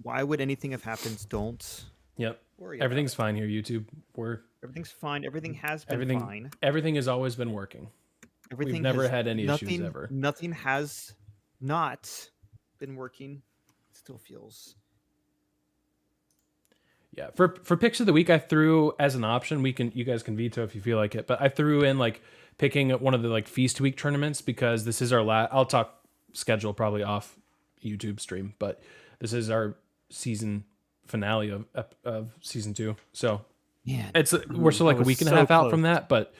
Why would anything have happened? Don't Yep. worry about Everything's it. fine here, YouTube. Everything's fine. Everything has been everything fine. everything has always been working. We've Everything never has had any issues ever. nothing has not been working. It still feels. Yeah. For picks of the week, I threw as an option. You guys can veto if you feel like it, but I threw in like picking one of the like Feast Week tournaments because this is our I'll talk schedule probably off YouTube stream, but this is our season finale of season 2. So Man, we're still like a week and a half out from that, but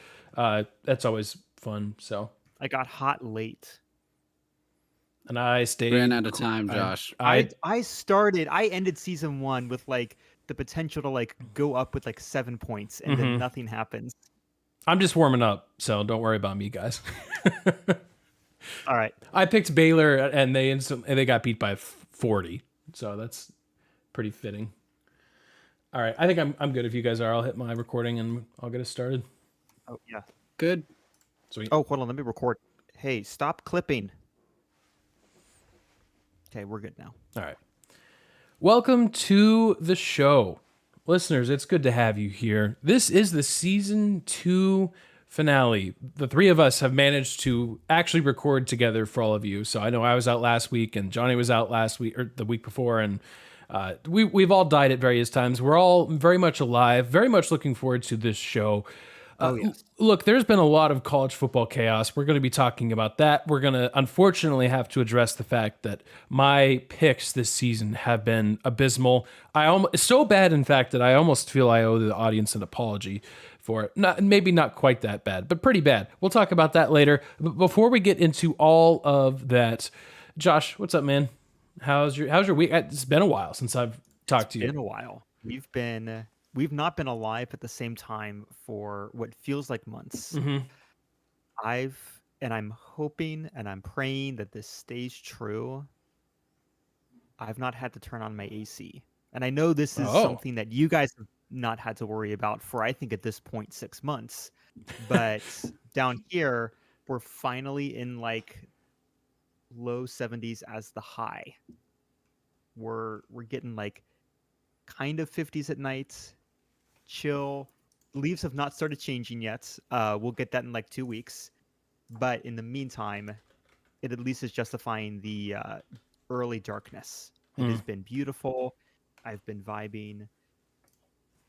that's always fun. So I got hot late. and I stayed. Ran out of time, Josh. I ended season 1 with like the potential to like go up with like 7 points, and then nothing happens. I'm just warming up, so don't worry about me, guys. All right. I picked Baylor, and they got beat by 40, so that's pretty fitting. All right, I think I'm good. If you guys are, I'll hit my recording and I'll get us started. Oh yeah. Good. Sweet. Oh, hold on. Let me record. Hey, stop clipping. Okay, we're good now. All right. Welcome to the show. Listeners, it's good to have you here. This is the season 2 finale. The 3 of us have managed to actually record together for all of you. So I know I was out last week and Johnny was out last week or the week before, and we've all died at various times. We're all very much alive, very much looking forward to this show. Yes. Look, there's been a lot of college football chaos. We're going to be talking about that. We're going to unfortunately have to address the fact that my picks this season have been abysmal. So bad, in fact, that I almost feel I owe the audience an apology for it. Maybe not quite that bad, but pretty bad. We'll talk about that later. But before we get into all of that, Josh, what's up, man? How's your week? It's been a while since I've talked to you. It's been a while. We've not been alive at the same time for what feels like months. I'm hoping and I'm praying that this stays true. I've not had to turn on my AC. And I know this is something that you guys have not had to worry about for, I think at this point, 6 months. But down here, we're finally in like low 70s as the high. We're getting like kind of 50s at night. Chill. Leaves have not started changing yet. We'll get that in like 2 weeks. But in the meantime, it at least is justifying the early darkness. It has been beautiful. I've been vibing.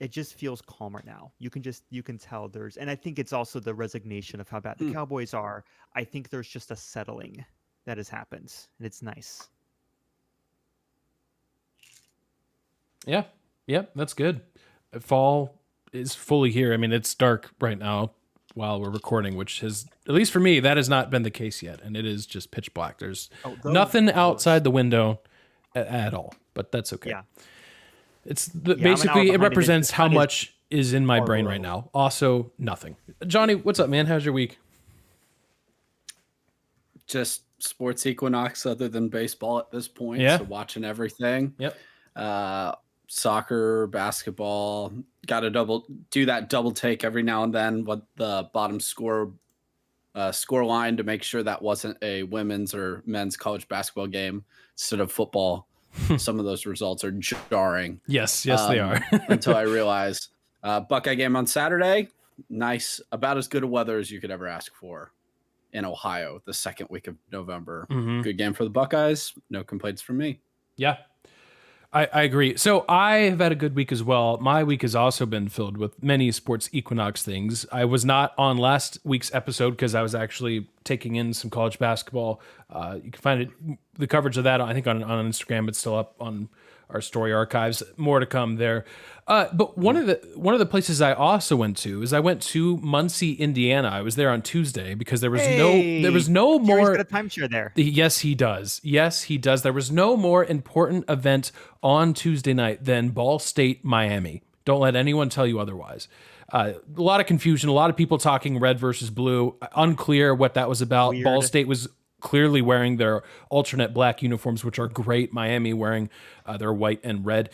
It just feels calmer now. You can tell there's, and I think it's also the resignation of how bad the Cowboys are. I think there's just a settling that has happened, and it's nice. Yeah. Yep, that's good. Fall is fully here. I mean, it's dark right now while we're recording, which has, at least for me, that has not been the case yet. And it is just pitch black. There's nothing outside the window at all, but that's okay. Yeah. It's basically, it represents how much is in my brain right now. Also, nothing. Johnny, what's up, man? How's your week? Just sports equinox other than baseball at this point. Yeah. So watching everything. Yep. Soccer, basketball, got to do that double take every now and then with the bottom score line to make sure that wasn't a women's or men's college basketball game instead of football. Some of those results are jarring. Yes, they are. Until I realized Buckeye game on Saturday, nice, about as good a weather as you could ever ask for in Ohio the second week of November. Good game for the Buckeyes. No complaints from me. Yeah. I agree. So I have had a good week as well. My week has also been filled with many sports equinox things. I was not on last week's episode because I was actually taking in some college basketball. You can find the coverage of that, I think, on Instagram. It's still up on our story archives. More to come there. But one of the places I also went to is I went to Muncie, Indiana. I was there on Tuesday because there was no more. Jerry's got a timeshare there. Yes, he does. There was no more important event on Tuesday night than Ball State Miami. Don't let anyone tell you otherwise. A lot of confusion. A lot of people talking red versus blue. Unclear what that was about. Weird. Ball State was clearly wearing their alternate black uniforms, which are great. Miami wearing their white and red.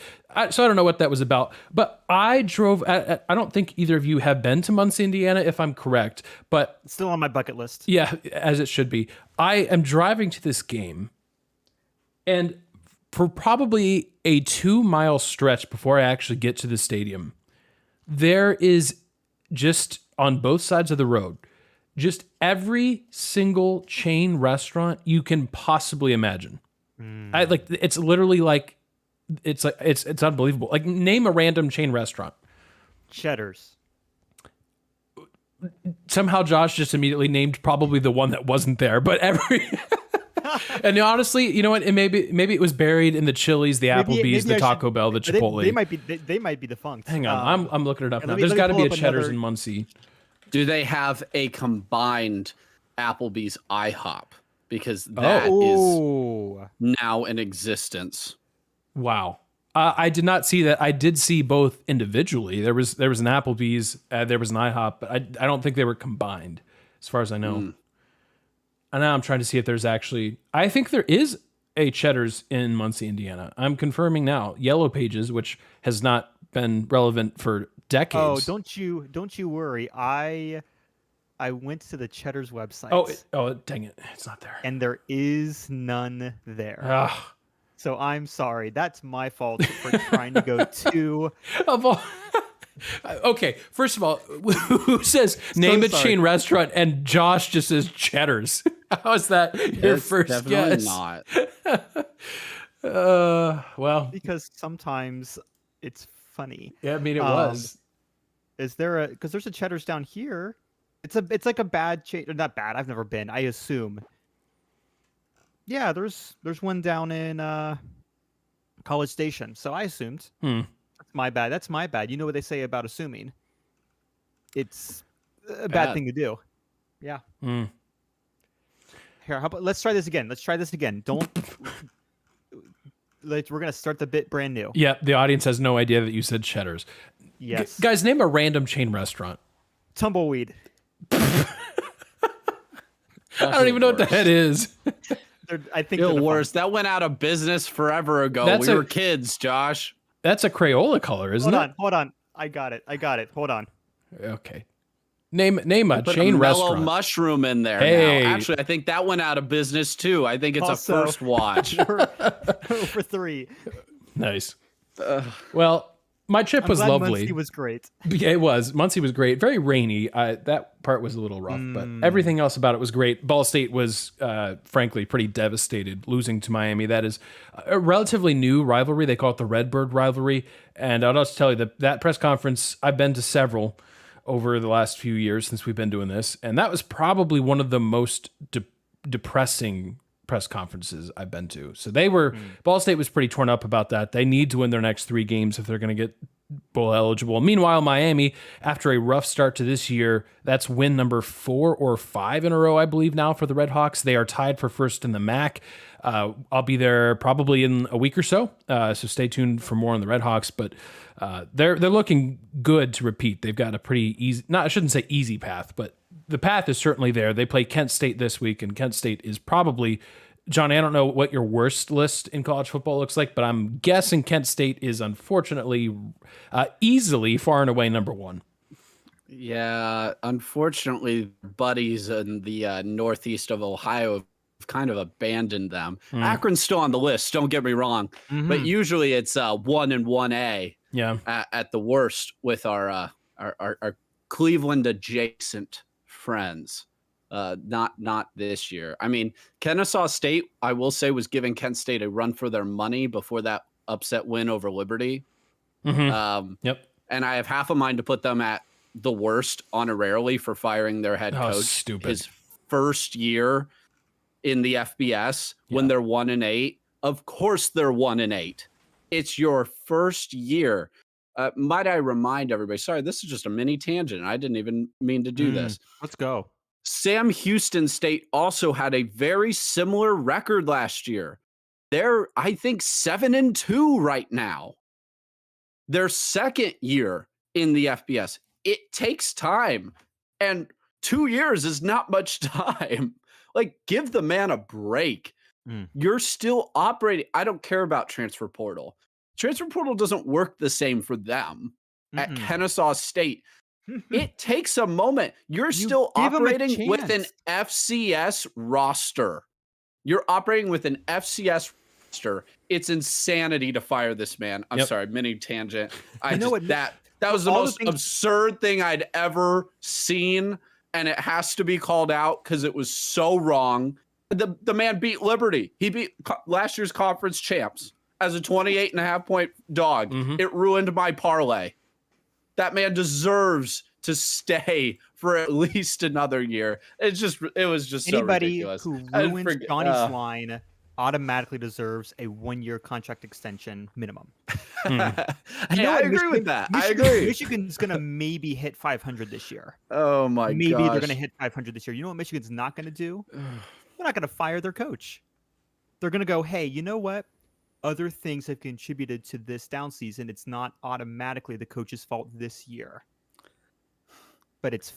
So I don't know what that was about. But I drove. I don't think either of you have been to Muncie, Indiana, if I'm correct. But It's still on my bucket list. yeah, as it should be. I am driving to this game, and for probably a 2-mile stretch before I actually get to the stadium, there is just on both sides of the road, just every single chain restaurant you can possibly imagine. It's literally like it's unbelievable. Like, name a random chain restaurant. Cheddar's. Somehow Josh just immediately named probably the one that wasn't there, but every and honestly, you know what? It maybe it was buried in the Chili's, the Applebee's, the Taco Bell, the Chipotle. They might be defunct. Hang on, I'm looking it up now. let me There's got to pull be a up Cheddar's another- in Muncie. Do they have a combined Applebee's IHOP? Because that is Oh, now in existence. Wow. I did not see that. I did see both individually. There was an Applebee's, there was an IHOP, but I don't think they were combined, as far as I know. And now I'm trying to see if there's actually. I think there is a Cheddar's in Muncie, Indiana. I'm confirming now. Yellow Pages, which has not been relevant for decades. don't you worry. I went to the Cheddar's website. Oh, dang it! It's not there. And there is none there. Ugh. So I'm sorry. That's my fault for trying to go to. Of all- Okay, first of all, who says name a sorry. chain restaurant and Josh just says Cheddar's? How is that your It's first definitely guess? not. Well, Because sometimes it's funny. yeah, I mean it was. Is there because there's a Cheddar's down here. It's like a bad chain. Or not bad. I've never been. I assume. Yeah, there's one down in College Station. So I assumed. That's my bad. That's my bad. You know what they say about assuming. It's a bad thing to do. Yeah. Here, how about let's try this again. Don't. We're gonna start the bit brand new. Yeah, the audience has no idea that you said Cheddar's. Yes. Guys, name a random chain restaurant. Tumbleweed. I don't even know what the head is. I think Still they're the worse. That went out of business forever ago. That's we a- were kids, Josh. That's a Crayola color, isn't Hold on. I got it. Hold on. it? Okay. Name a Put chain a mellow restaurant. mushroom in there. Hey. Now. Actually, I think that went out of business too. I think it's Also- a first watch. We're over 3. Nice. Well, my trip was Glad lovely. Muncie was great. Yeah, it was. Muncie was great. Very rainy. That part was a little rough, but everything else about it was great. Ball State was, frankly, pretty devastated losing to Miami. That is a relatively new rivalry. They call it the Redbird rivalry. And I'll just tell you that press conference, I've been to several over the last few years since we've been doing this. And that was probably one of the most depressing press conferences I've been to. So Ball State was pretty torn up about that. They need to win their next 3 games if they're going to get bowl eligible. Meanwhile, Miami, after a rough start to this year, that's win number 4 or 5 in a row, I believe now for the Red Hawks. They are tied for first in the MAC. I'll be there probably in a week or so. So stay tuned for more on the Red Hawks, but they're looking good to repeat. They've got a pretty easy, I shouldn't say easy path, but the path is certainly there. They play Kent State this week, and Kent State is probably, Johnny, I don't know what your worst list in college football looks like, but I'm guessing Kent State is unfortunately easily far and away number 1. Yeah, unfortunately, buddies in the northeast of Ohio have kind of abandoned them. Akron's still on the list, don't get me wrong, but usually it's 1 and 1A Yeah. at the worst with our Cleveland adjacent friends. Not this year. I mean, Kennesaw State, I will say, was giving Kent State a run for their money before that upset win over Liberty. Yep. And I have half a mind to put them at the worst honorarily for firing their head Oh, coach. stupid. His first year in the FBS when they're 1-8. Of course they're 1-8. It's your first year. Might I remind everybody? Sorry, this is just a mini tangent. I didn't even mean to do this. Let's go. Sam Houston State also had a very similar record last year. They're, I think, 7-2 right now. Their second year in the FBS. It takes time. And 2 years is not much time. Like, give the man a break. You're still operating. I don't care about transfer portal. Transfer portal doesn't work the same for them at Kennesaw State. It takes a moment. You're still give 'em a operating with an chance. FCS roster. You're operating with an FCS roster it's insanity to fire this man. I'm Yep. sorry, mini tangent. what? That was the all the most things- absurd thing I'd ever seen, and it has to be called out because it was so wrong. The man beat Liberty. He beat last year's conference champs as a 28.5 point dog. Mhm. It ruined my parlay. That man deserves to stay for at least another year. It was just Anybody so ridiculous. who I ruins forget- Johnny's line automatically deserves a 1-year contract extension minimum. Hey, You know I what, agree with that. I Michigan- agree. Michigan's gonna maybe hit 500 this year. Oh my Maybe gosh. they're gonna hit 500 this year. You know what Michigan's not gonna do? They're not gonna fire their coach. They're gonna go, hey, you know what? Other things have contributed to this down season. It's not automatically the coach's fault this year. But it's,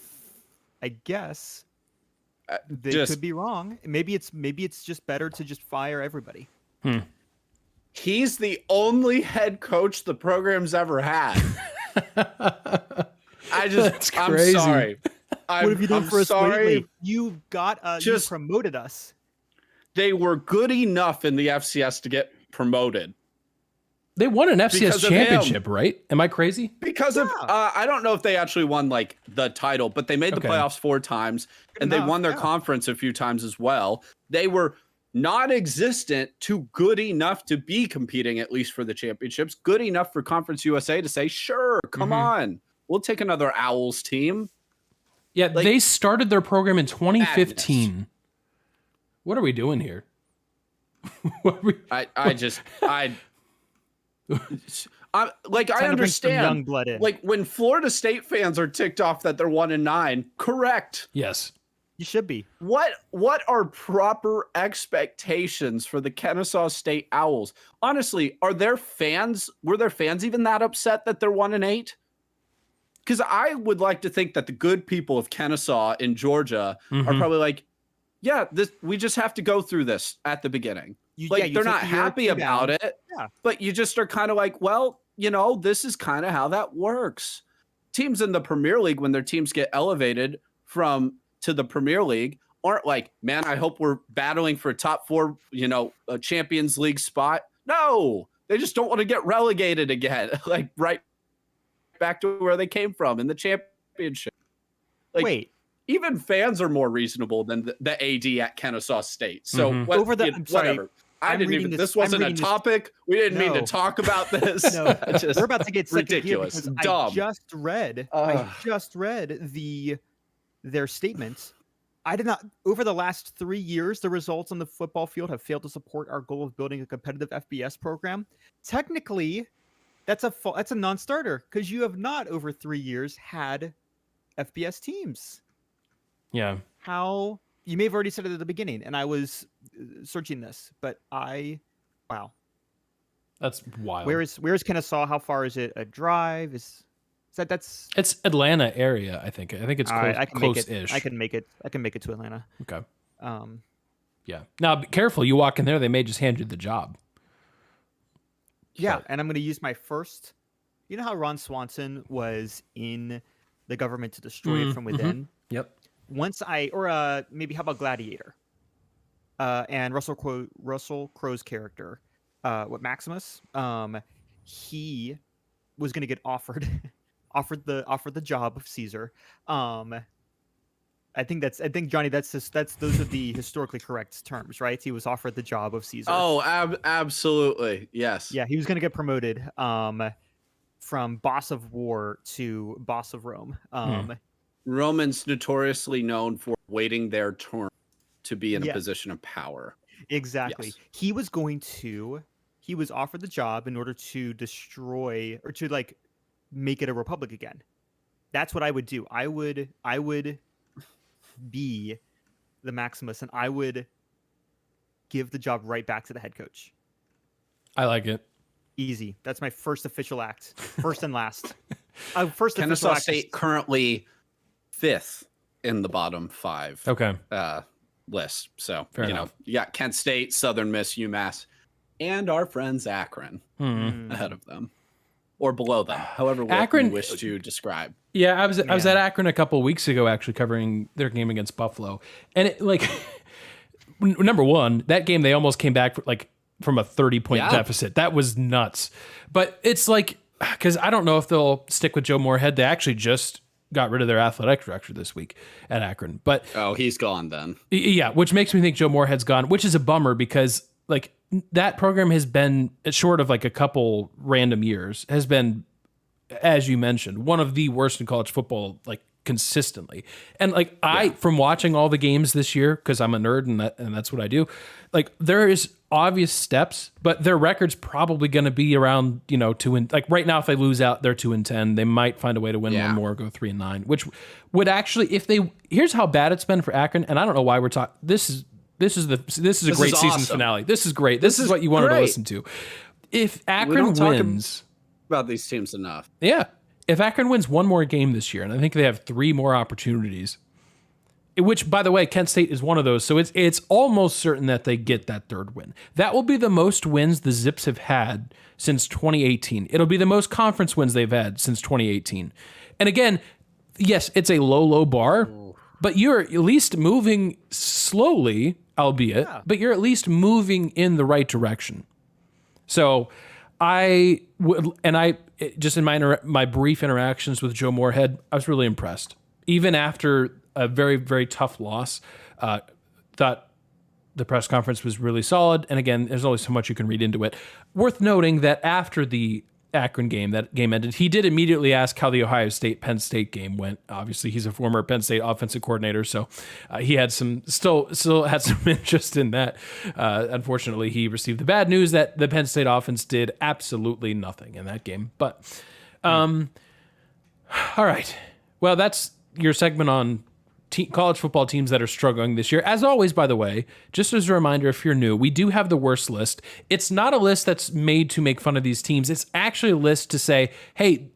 I guess, they just- could be wrong. Maybe it's just better to just fire everybody. He's the only head coach the program's ever had. That's I'm crazy. sorry. What have you done I'm for us sorry. lately? You got you Just- promoted us. They were good enough in the FCS to get promoted They won an FCS Because of him. championship, right? Am I crazy? because of. I don't know if they actually won like the title, but they made the Okay. playoffs 4 times and they enough, won their yeah. conference a few times as well. They were non-existent to good enough to be competing at least for the championships. Good enough for Conference USA to say, sure, come Mhm. on, we'll take another Owls team. Yeah, Like- they started their program in 2015. What are we doing here? What are we- I'm like, I Time to bring some understand. young blood in. Like when Florida State fans are ticked off that they're 1-9, correct. Yes. You should be. What are proper expectations for the Kennesaw State Owls? Honestly, were their fans even that upset that they're 1-8? Because I would like to think that the good people of Kennesaw in Georgia are Mhm. probably like, yeah, we just have to go through this at the beginning. You, Like yeah, you they're take not the year or happy two about down. it, Yeah. but you just are kind of like, well, this is kind of how that works. Teams in the Premier League, when their teams get elevated to the Premier League, aren't like, man, I hope we're battling for a top 4, a Champions League spot. No, they just don't want to get relegated again, like right back to where they came from in the championship. Like, Wait, even fans are more reasonable than the AD at Kennesaw State. So Mhm. I'm sorry, whatever. I'm reading This I'm wasn't a reading this- topic. We didn't mean to No. talk about this. No, Just we're about to get second gear ridiculous. because Dumb. I just read their statement. I did not. Over the last 3 years, the results on the football field have failed to support our goal of building a competitive FBS program. Technically, that's a non-starter because you have not over 3 years had FBS teams. Yeah. How you may have already said it at the beginning, and I was searching this, but wow. That's wild. Where is Kennesaw? How far is it? A drive? That's It's Atlanta area, I think. I think it's all close, right, I can make it. close-ish. I can make it to Atlanta. Okay. Um, Yeah. Now, be careful. You walk in there, they may just hand you the job. yeah, But- and I'm going to use my first. You know how Ron Swanson was in the government to destroy it from within. Yep. Maybe how about Gladiator? And Russell Crowe's character, Maximus? He was going to get offered the job of Caesar. I think Johnny, those are the historically correct terms, right? He was offered the job of Caesar. Oh, absolutely. Yes. Yeah, he was going to get promoted from boss of war to boss of Rome. Romans notoriously known for waiting their turn to be in a Yeah. position of power. Exactly. Yes. He was offered the job in order to destroy or to like make it a republic again. That's what I would do. I would be the Maximus and I would give the job right back to the head coach. I like it. Easy. That's my first official act. First and last. First official Kennesaw act is- State currently 5th in the bottom 5 Okay. list. So, Fair enough. you got Kent State, Southern Miss, UMass, and our friends Akron Hmm. ahead of them. Or below them, however Akron- you wish to describe. Yeah, I was Yeah. at Akron a couple weeks ago actually covering their game against Buffalo. And it like number one, that game they almost came back for, like from a 30-point deficit. That was nuts. But it's like, because I don't know if they'll stick with Joe Moorhead. They actually just got rid of their athletic director this week at Akron. But he's gone then. Yeah, which makes me think Joe Moorhead's gone, which is a bummer because like that program has been, short of like a couple random years, has been, as you mentioned, one of the worst in college football, like consistently. And like from watching all the games this year, because I'm a nerd and that's what I do, like there is obvious steps, but their record's probably going to be around, 2 like right now, if they lose out, they're 2-10. They might find a way to win one more, go 3-9, which would actually, here's how bad it's been for Akron. And I don't know why we're talking. This is a great season finale. This is great. This is what you wanted to listen to. If Akron wins about these teams enough. Yeah. If Akron wins one more game this year, and I think they have 3 more opportunities, which, by the way, Kent State is one of those. So it's almost certain that they get that 3rd win. That will be the most wins the Zips have had since 2018. It'll be the most conference wins they've had since 2018. And again, yes, it's a low bar, but you're at least moving slowly, albeit, but you're at least moving in the right direction. So just in my brief interactions with Joe Moorhead, I was really impressed. Even after a very, very tough loss, thought the press conference was really solid. And again, there's always so much you can read into it. Worth noting that after the Akron game, that game ended, he did immediately ask how the Ohio State-Penn State game went. Obviously, he's a former Penn State offensive coordinator, so he had still had some interest in that. Unfortunately, he received the bad news that the Penn State offense did absolutely nothing in that game. But, all right. Well, that's your segment on college football teams that are struggling this year. As always, by the way, just as a reminder, if you're new, we do have the worst list. It's not a list that's made to make fun of these teams. It's actually a list to say, hey,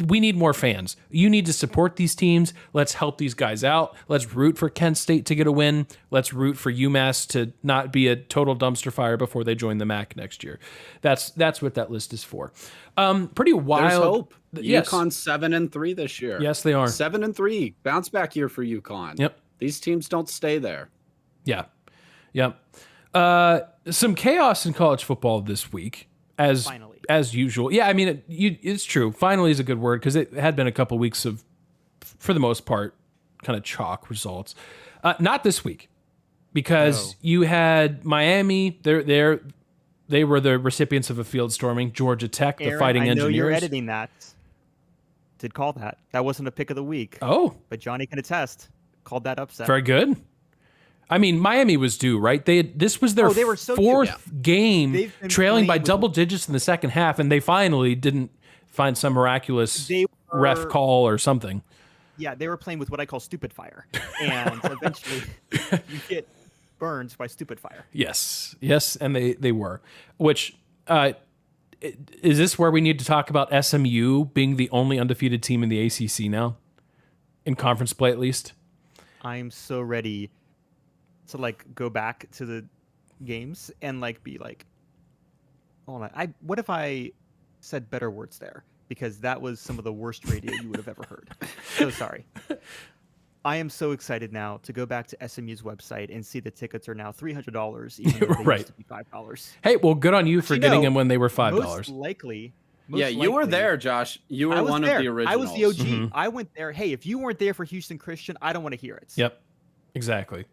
we need more fans. You need to support these teams. Let's help these guys out. Let's root for Kent State to get a win. Let's root for UMass to not be a total dumpster fire before they join the MAC next year. That's what that list is for. Pretty wild. There's hope. Yes. UConn's 7-3 this year. Yes, they are. 7-3. Bounce back year for UConn. Yep. These teams don't stay there. Yeah. Yep. Some chaos in college football this week, as usual. Yeah, I mean, it's true. Finally is a good word because it had been a couple weeks of, for the most part, kind of chalk results. Not this week, because you had Miami. They were the recipients of a field storming. Georgia Tech, the Fighting Engineers. I know you're editing that. Did call that. That wasn't a pick of the week. Oh. But Johnny can attest. Called that upset. Very good. I mean, Miami was due, right? This was their fourth game trailing by double digits in the second half, and they finally didn't find some miraculous ref call or something. Yeah, they were playing with what I call stupid fire. And eventually you get burned by stupid fire. Yes, and they were. Which, is this where we need to talk about SMU being the only undefeated team in the ACC now? In conference play, at least? I'm so ready to go back to the games and be like, hold on, what if I said better words there? Because that was some of the worst radio you would have ever heard. So sorry. I am so excited now to go back to SMU's website and see the tickets are now $300, even though they used to be $5. Hey, well, good on you for getting them when they were $5. Most likely. You were there, Josh. You were one of the originals. I was the OG. Mm-hmm. I went there. Hey, if you weren't there for Houston Christian, I don't want to hear it. Yep, exactly.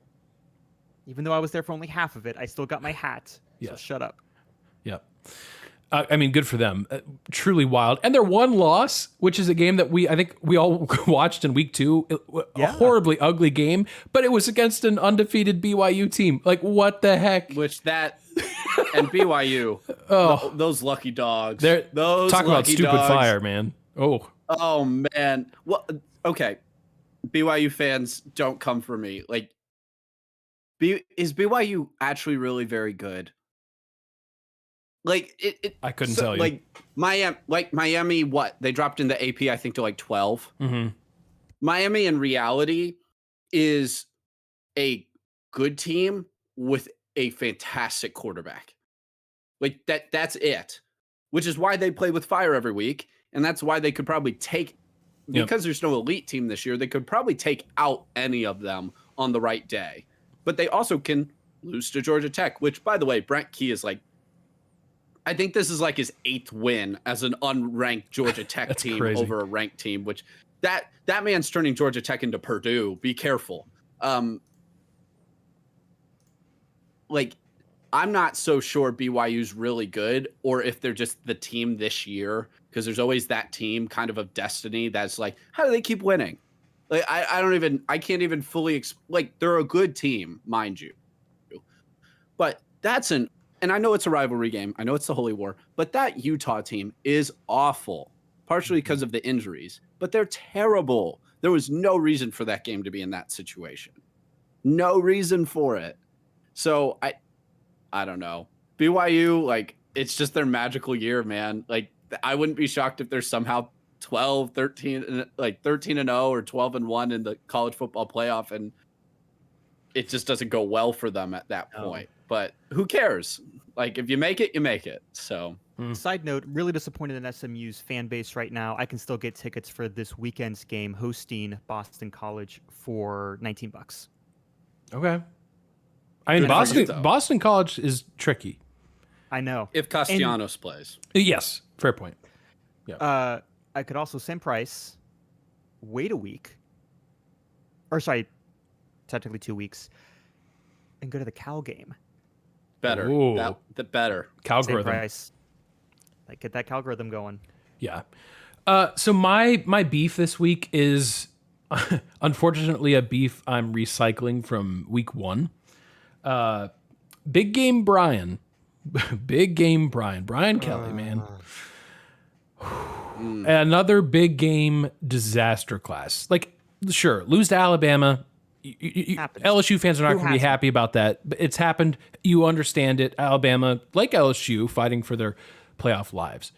Even though I was there for only half of it, I still got my hat. So shut up. Yep. I mean, good for them. Truly wild. And their one loss, which is a game that I think we all watched in week 2, a horribly ugly game, but it was against an undefeated BYU team. Like, what the heck? And BYU, those lucky dogs. Talk about stupid fire, man. Oh, man. Well, okay. BYU fans, don't come for me. Is BYU actually really very good? I couldn't tell you. Miami, what? They dropped in the AP, I think, to 12. Mm-hmm. Miami, in reality, is a good team with a fantastic quarterback. That's it. Which is why they play with fire every week. And that's why they could probably because there's no elite team this year, they could probably take out any of them on the right day. But they also can lose to Georgia Tech, which, by the way, Brent Key is I think this is like his 8th win as an unranked Georgia Tech That's team crazy. over a ranked team, which that man's turning Georgia Tech into Purdue. Be careful. Like, I'm not so sure BYU's really good, or if they're just the team this year, because there's always that team kind of destiny that's like, how do they keep winning? Like, I can't even fully like, they're a good team, mind you, but and I know it's a rivalry game, I know it's the Holy War, but that Utah team is awful, partially because of the injuries, but they're terrible. There was no reason for that game to be in that situation. No reason for it. So I don't know. BYU, like, it's just their magical year, man. Like, I wouldn't be shocked if they're somehow 13-0 or 12-1 in the college football playoff, and it just doesn't go well for them at that point. But who cares? Like, if you make it, you make it. So, Side note, really disappointed in SMU's fan base right now. I can still get tickets for this weekend's game hosting Boston College for $19. Okay. I mean, Good for you, though. Boston College is tricky. I know. if Castellanos plays. Yes, fair point. I could also same price, wait a week, or sorry, technically 2 weeks, and go to the Cal game. Better. Ooh. The better. Same Calgorithm. price. Like, get that Calgorithm going. Yeah. So my beef this week is unfortunately a beef I'm recycling from week 1. Big Game Brian. Brian Kelly, man. Another big game disaster class. Like, sure, lose to Alabama. Happens. LSU fans are not Who going to be hasn't? happy about that, but it's happened. You understand it. Alabama, like LSU, fighting for their playoff lives.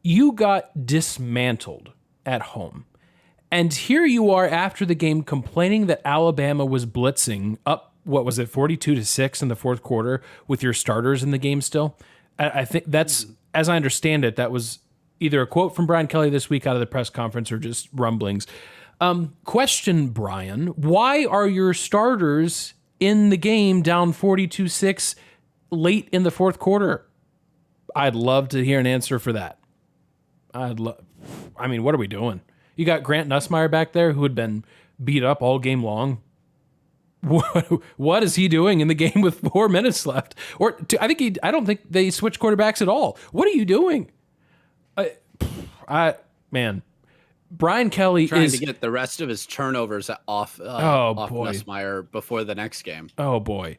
You got dismantled at home. And here you are after the game complaining that Alabama was blitzing up, what was it, 42-6 in the fourth quarter with your starters in the game still. I think that's, as I understand it, that was either a quote from Brian Kelly this week out of the press conference or just rumblings. Question, Brian, why are your starters in the game down 42-6 late in the fourth quarter? I'd love to hear an answer for that. I mean, what are we doing? You got Grant Nussmeier back there who had been beat up all game long. What is he doing in the game with 4 minutes left? I don't think they switch quarterbacks at all. What are you doing? Man, Brian Kelly Trying is to get the rest of his turnovers off boy. Nussmeier before the next game. Oh boy.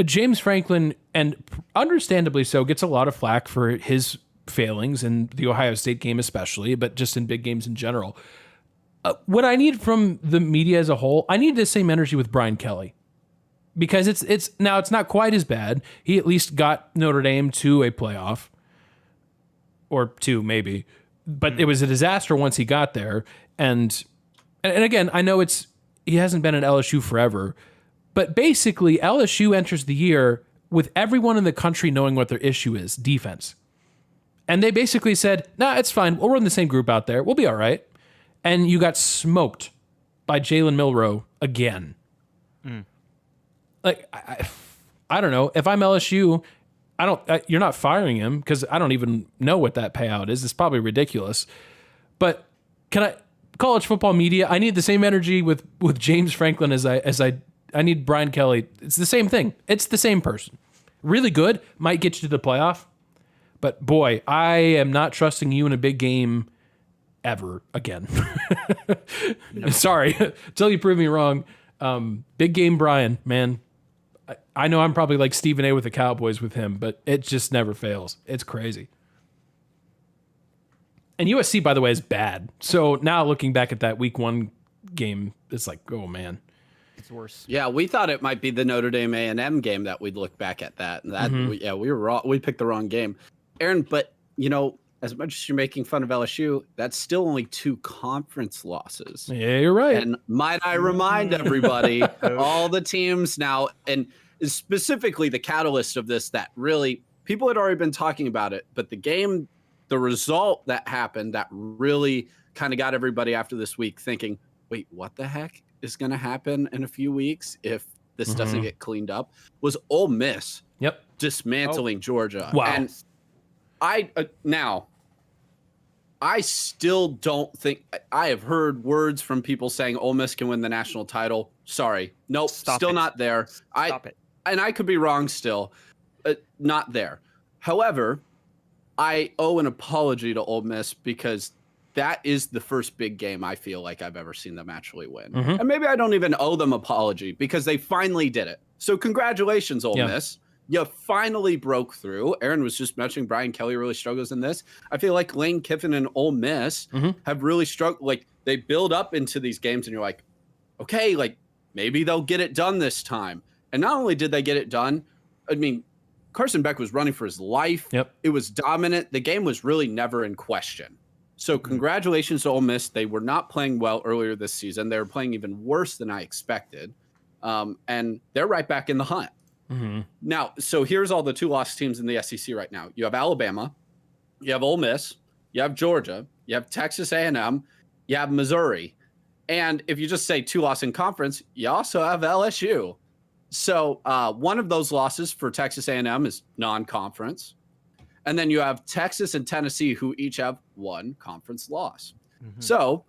James Franklin, and understandably so, gets a lot of flack for his failings in the Ohio State game especially, but just in big games in general. What I need from the media as a whole, I need the same energy with Brian Kelly. Because it's not quite as bad. He at least got Notre Dame to a playoff. Or 2 maybe. But it was a disaster once he got there. And again, I know he hasn't been at LSU forever. But basically, LSU enters the year with everyone in the country knowing what their issue is, defense. And they basically said, nah, it's fine. We'll run the same group out there. We'll be all right. And you got smoked by Jalen Milroe again. Like, I don't know. If I'm LSU, you're not firing him because I don't even know what that payout is. It's probably ridiculous. But college football media, I need the same energy with James Franklin as I need Brian Kelly. It's the same thing. It's the same person. Really good, might get you to the playoff. But boy, I am not trusting you in a big game ever again. Sorry, until you prove me wrong. Big game Brian, man. I know I'm probably like Stephen A with the Cowboys with him, but it just never fails. It's crazy. And USC, by the way, is bad. So now looking back at that week 1 game, it's like, oh man. It's worse. Yeah, we thought it might be the Notre Dame A&M game that we'd look back at that. And we were wrong. We picked the wrong game. Aaron, but, as much as you're making fun of LSU, that's still only 2 conference losses. Yeah, you're right. And might I remind everybody, all the teams now, and specifically the catalyst of this that really, people had already been talking about it, but the result that happened that really kind of got everybody after this week thinking, wait, what the heck is going to happen in a few weeks if this doesn't get cleaned up, was Ole Miss Yep. dismantling Georgia. Wow. And Now, I still don't think I have heard words from people saying Ole Miss can win the national title. Sorry, nope, still not there. Stop it. And I could be wrong still, not there. However, I owe an apology to Ole Miss because that is the first big game I feel like I've ever seen them actually win. And maybe I don't even owe them apology because they finally did it. So congratulations, Ole Miss. You finally broke through. Aaron was just mentioning Brian Kelly really struggles in this. I feel like Lane Kiffin and Ole Miss have really struggled. Like they build up into these games and you're like, okay, like maybe they'll get it done this time. And not only did they get it done, I mean, Carson Beck was running for his life. Yep. It was dominant. The game was really never in question. So congratulations to Ole Miss. They were not playing well earlier this season. They were playing even worse than I expected. And they're right back in the hunt. Now, so here's all the 2-loss teams in the SEC right now. You have Alabama, you have Ole Miss, you have Georgia, you have Texas A&M, you have Missouri. And if you just say 2-loss in conference, you also have LSU. So one of those losses for Texas A&M is non-conference. And then you have Texas and Tennessee, who each have one conference loss. So,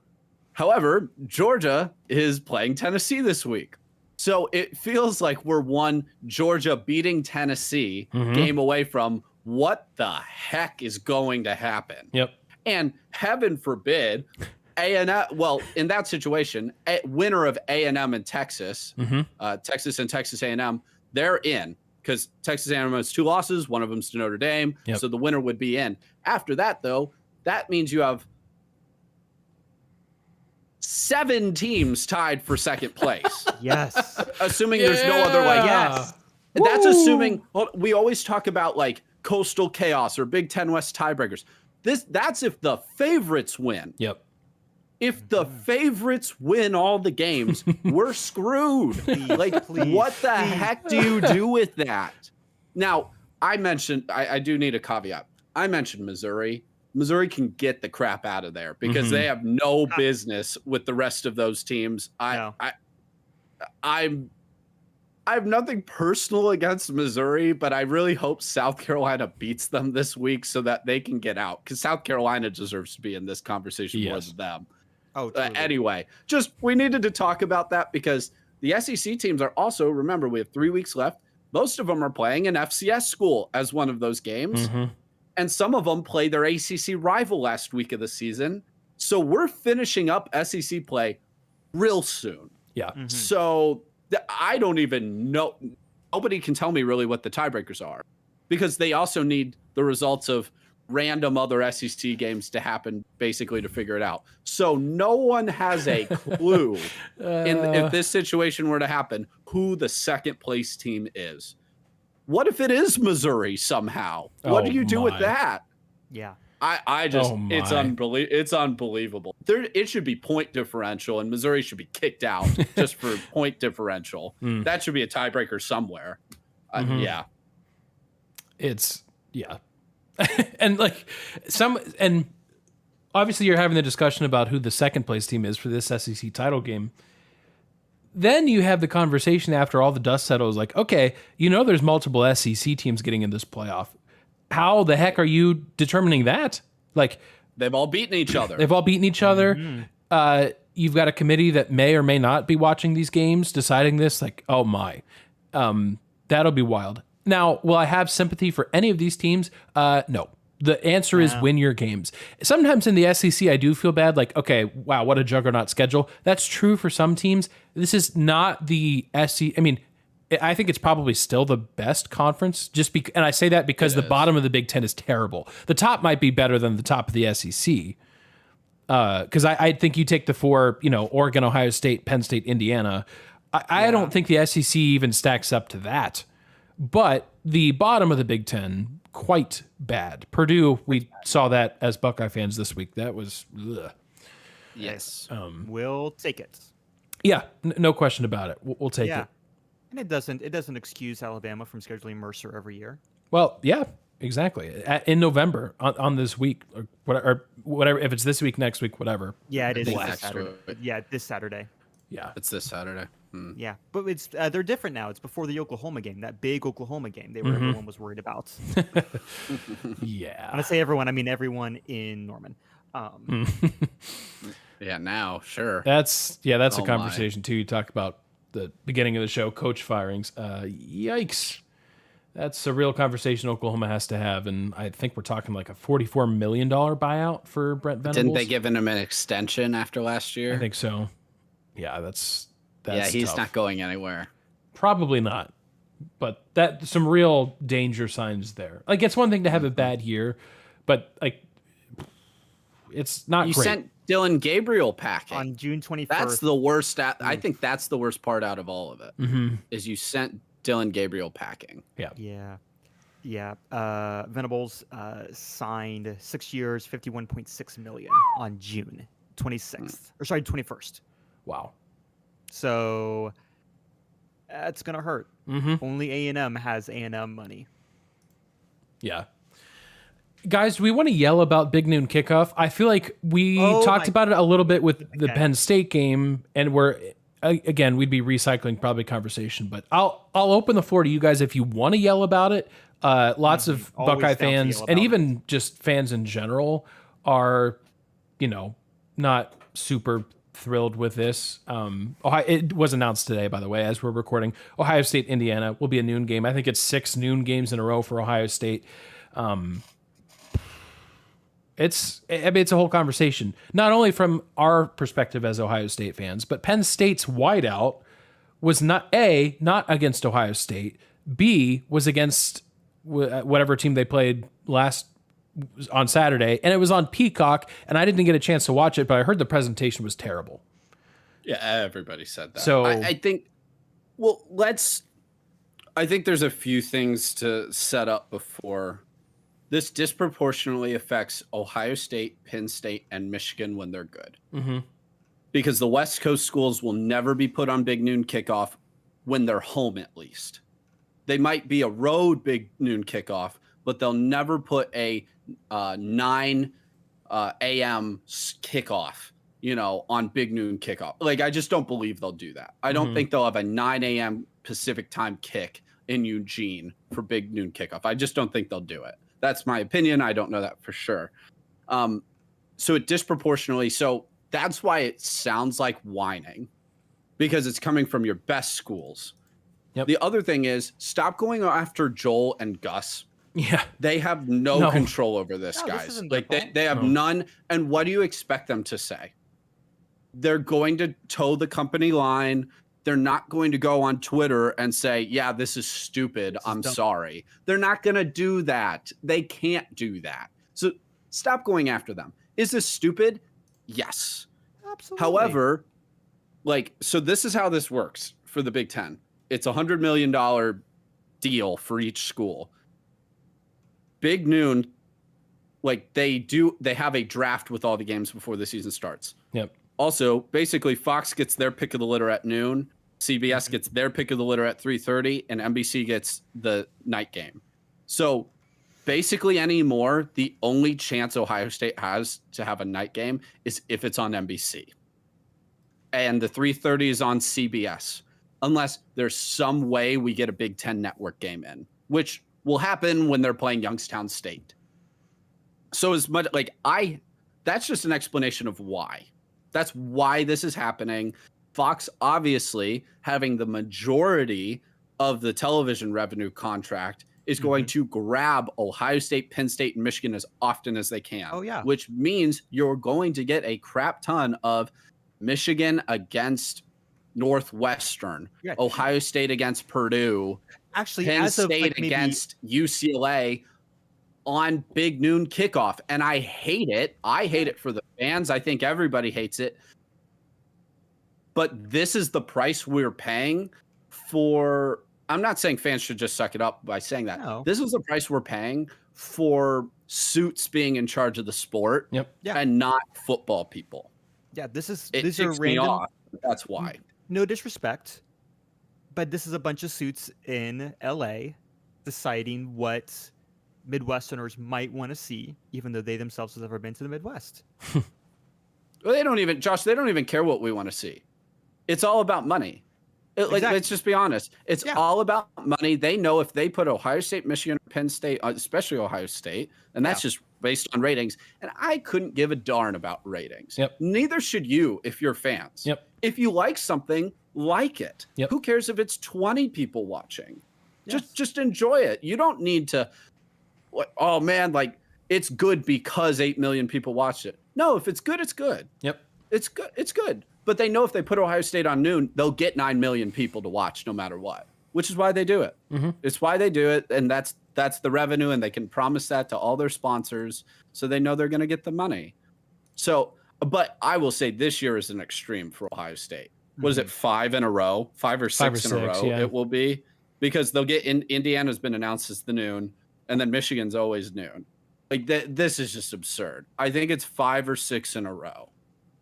however, Georgia is playing Tennessee this week. So it feels like we're one Georgia beating Tennessee game away from what the heck is going to happen. Yep. And heaven forbid, A&M. Well, in that situation, winner of A&M and Texas, Texas and Texas A&M, they're in because Texas A&M has 2 losses. One of them's to Notre Dame, so the winner would be in. After that, though, that means you have 7 teams tied for second place. Yes. Assuming there's no other like Yes. That's assuming we always talk about like coastal chaos or Big Ten West tiebreakers. That's if the favorites win. Yep. If the favorites win all the games, we're screwed. What the heck do you do with that? Now, I mentioned I do need a caveat. I mentioned Missouri. Missouri can get the crap out of there because they have no business with the rest of those teams. I have nothing personal against Missouri, but I really hope South Carolina beats them this week so that they can get out because South Carolina deserves to be in this conversation more than them. Anyway, just we needed to talk about that because the SEC teams are also, remember, we have 3 weeks left. Most of them are playing an FCS school as one of those games. And some of them play their ACC rival last week of the season. So we're finishing up SEC play real soon. Yeah. So I don't even know. Nobody can tell me really what the tiebreakers are because they also need the results of random other SEC games to happen basically to figure it out. So no one has a clue if this situation were to happen, who the second place team is. What if it is Missouri somehow? What do you do with that? Yeah. I just it's unbelievable. It should be point differential and Missouri should be kicked out just for point differential. That should be a tiebreaker somewhere. Yeah. It's and like and obviously you're having the discussion about who the second place team is for this SEC title game. Then you have the conversation after all the dust settles, like, okay, there's multiple SEC teams getting in this playoff. How the heck are you determining that? Like, they've all beaten each other. You've got a committee that may or may not be watching these games, deciding this. Like, oh my, that'll be wild. Now, will I have sympathy for any of these teams? No. The answer is win your games. Sometimes in the SEC, I do feel bad. Like, okay, wow, what a juggernaut schedule. That's true for some teams. This is not the SEC. I mean, I think it's probably still the best conference. And I say that because the bottom of the Big Ten is terrible. The top might be better than the top of the SEC. Because I think you take the 4, Oregon, Ohio State, Penn State, Indiana. I don't think the SEC even stacks up to that. But the bottom of the Big Ten, quite bad. Purdue, we saw that as Buckeye fans this week. That was ugh. Yes. We'll take it. Yeah, no question about it. We'll take it. And it doesn't excuse Alabama from scheduling Mercer every year. Well, yeah, exactly. In November on this week or whatever, if it's this week, next week, whatever. Yeah, it is this Saturday. Yeah, this Saturday. Yeah, it's this Saturday. Yeah, but it's they're different now. It's before the Oklahoma game, that big Oklahoma game. They were Mhm. everyone was worried about. Yeah. When I say everyone, I mean everyone in Norman. Yeah, now sure. That's Oh a my. conversation too. You talk about the beginning of the show, coach firings. Yikes. That's a real conversation Oklahoma has to have, and I think we're talking like a $44 million buyout for Brent Venables. Didn't they give him an extension after last year? I think so. Yeah, that's yeah, he's tough. not going anywhere. Probably not. But that some real danger signs there. Like it's one thing to have a bad year, but like it's not You great. sent Dylan Gabriel packing. On June 21st. That's the worst. I think that's the worst part out of all of it. Mm-hmm. Is you sent Dylan Gabriel packing. Yeah. Venables signed 6 years, 51.6 million on June 26th. Or sorry, 21st. Wow. So that's gonna hurt. Mm-hmm. Only A&M has A&M money. Yeah. Guys, do we want to yell about Big Noon Kickoff? I feel like we talked about it a little bit with the Penn State game, and again, we'd be recycling probably conversation, but I'll open the floor to you guys if you want to yell about it. Lots of Always Buckeye down to fans yell and about even just fans in general are, not super thrilled with this. It was announced today, by the way, as we're recording. Ohio State, Indiana will be a noon game. I think it's 6 noon games in a row for Ohio State. It's a whole conversation, not only from our perspective as Ohio State fans, but Penn State's wideout was not against Ohio State, B was against whatever team they played on Saturday, and it was on Peacock, and I didn't get a chance to watch it, but I heard the presentation was terrible. Yeah, everybody said that. So I think, I think there's a few things to set up before. This disproportionately affects Ohio State, Penn State, and Michigan when they're good. Mm-hmm. Because the West Coast schools will never be put on Big Noon Kickoff when they're home, at least. They might be a road Big Noon Kickoff, but they'll never put a 9 a.m. kickoff, on Big Noon Kickoff. Like, I just don't believe they'll do that. I don't think they'll have a 9 a.m. Pacific time kick in Eugene for Big Noon Kickoff. I just don't think they'll do it. That's my opinion. I don't know that for sure. So it disproportionately. So that's why it sounds like whining, because it's coming from your best schools. Yep. The other thing is, stop going after Joel and Gus. Yeah. They have no control over this, No, guys. this isn't Like their fault. they have none. And what do you expect them to say? They're going to toe the company line. They're not going to go on Twitter and say, yeah, this is stupid. I'm sorry. They're not going to do that. They can't do that. So stop going after them. Is this stupid? Yes. Absolutely. However, so this is how this works for the Big Ten. It's a $100 million deal for each school. Big Noon, they have a draft with all the games before the season starts. Yep. Also, basically, Fox gets their pick of the litter at noon, CBS gets their pick of the litter at 3:30, and NBC gets the night game. So basically anymore, the only chance Ohio State has to have a night game is if it's on NBC. And the 3:30 is on CBS, unless there's some way we get a Big Ten network game in, which will happen when they're playing Youngstown State. So as much that's just an explanation of why. That's why this is happening. Fox obviously having the majority of the television revenue contract is going to grab Ohio State, Penn State, and Michigan as often as they can. Oh, yeah. Which means you're going to get a crap ton of Michigan against Northwestern, Ohio State against Purdue, actually, Penn as of State against UCLA on Big Noon Kickoff. And I hate it. I hate it for the fans. I think everybody hates it. But this is the price we're paying for. I'm not saying fans should just suck it up by saying that. No. This is the price we're paying for suits being in charge of the sport. Yep. Yeah. And not football people. Yeah, these It are ticks me random. off. That's why. No disrespect, but this is a bunch of suits in LA deciding what Midwesterners might want to see, even though they themselves have never been to the Midwest. Well, they don't even care what we want to see. It's all about money. Like, let's just be honest. It's all about money. They know if they put Ohio State, Michigan, Penn State, especially Ohio State, and that's just based on ratings. And I couldn't give a darn about ratings. Yep. Neither should you if you're fans. Yep. If you like something, like it. Yep. Who cares if it's 20 people watching? Just enjoy it. You don't need to, oh man, like it's good because 8 million people watched it. No, if it's good, it's good. Yep. It's good. It's good. But they know if they put Ohio State on noon, they'll get 9 million people to watch no matter what, which is why they do it. Mm-hmm. It's why they do it. And that's the revenue. And they can promise that to all their sponsors. So they know they're going to get the money. So, but I will say this year is an extreme for Ohio State. What is it? 5 in a row, 5 or 6 in a row. Yeah. It will be because they'll get Indiana's been announced as the noon and then Michigan's always noon. Like this is just absurd. I think it's 5 or 6 in a row.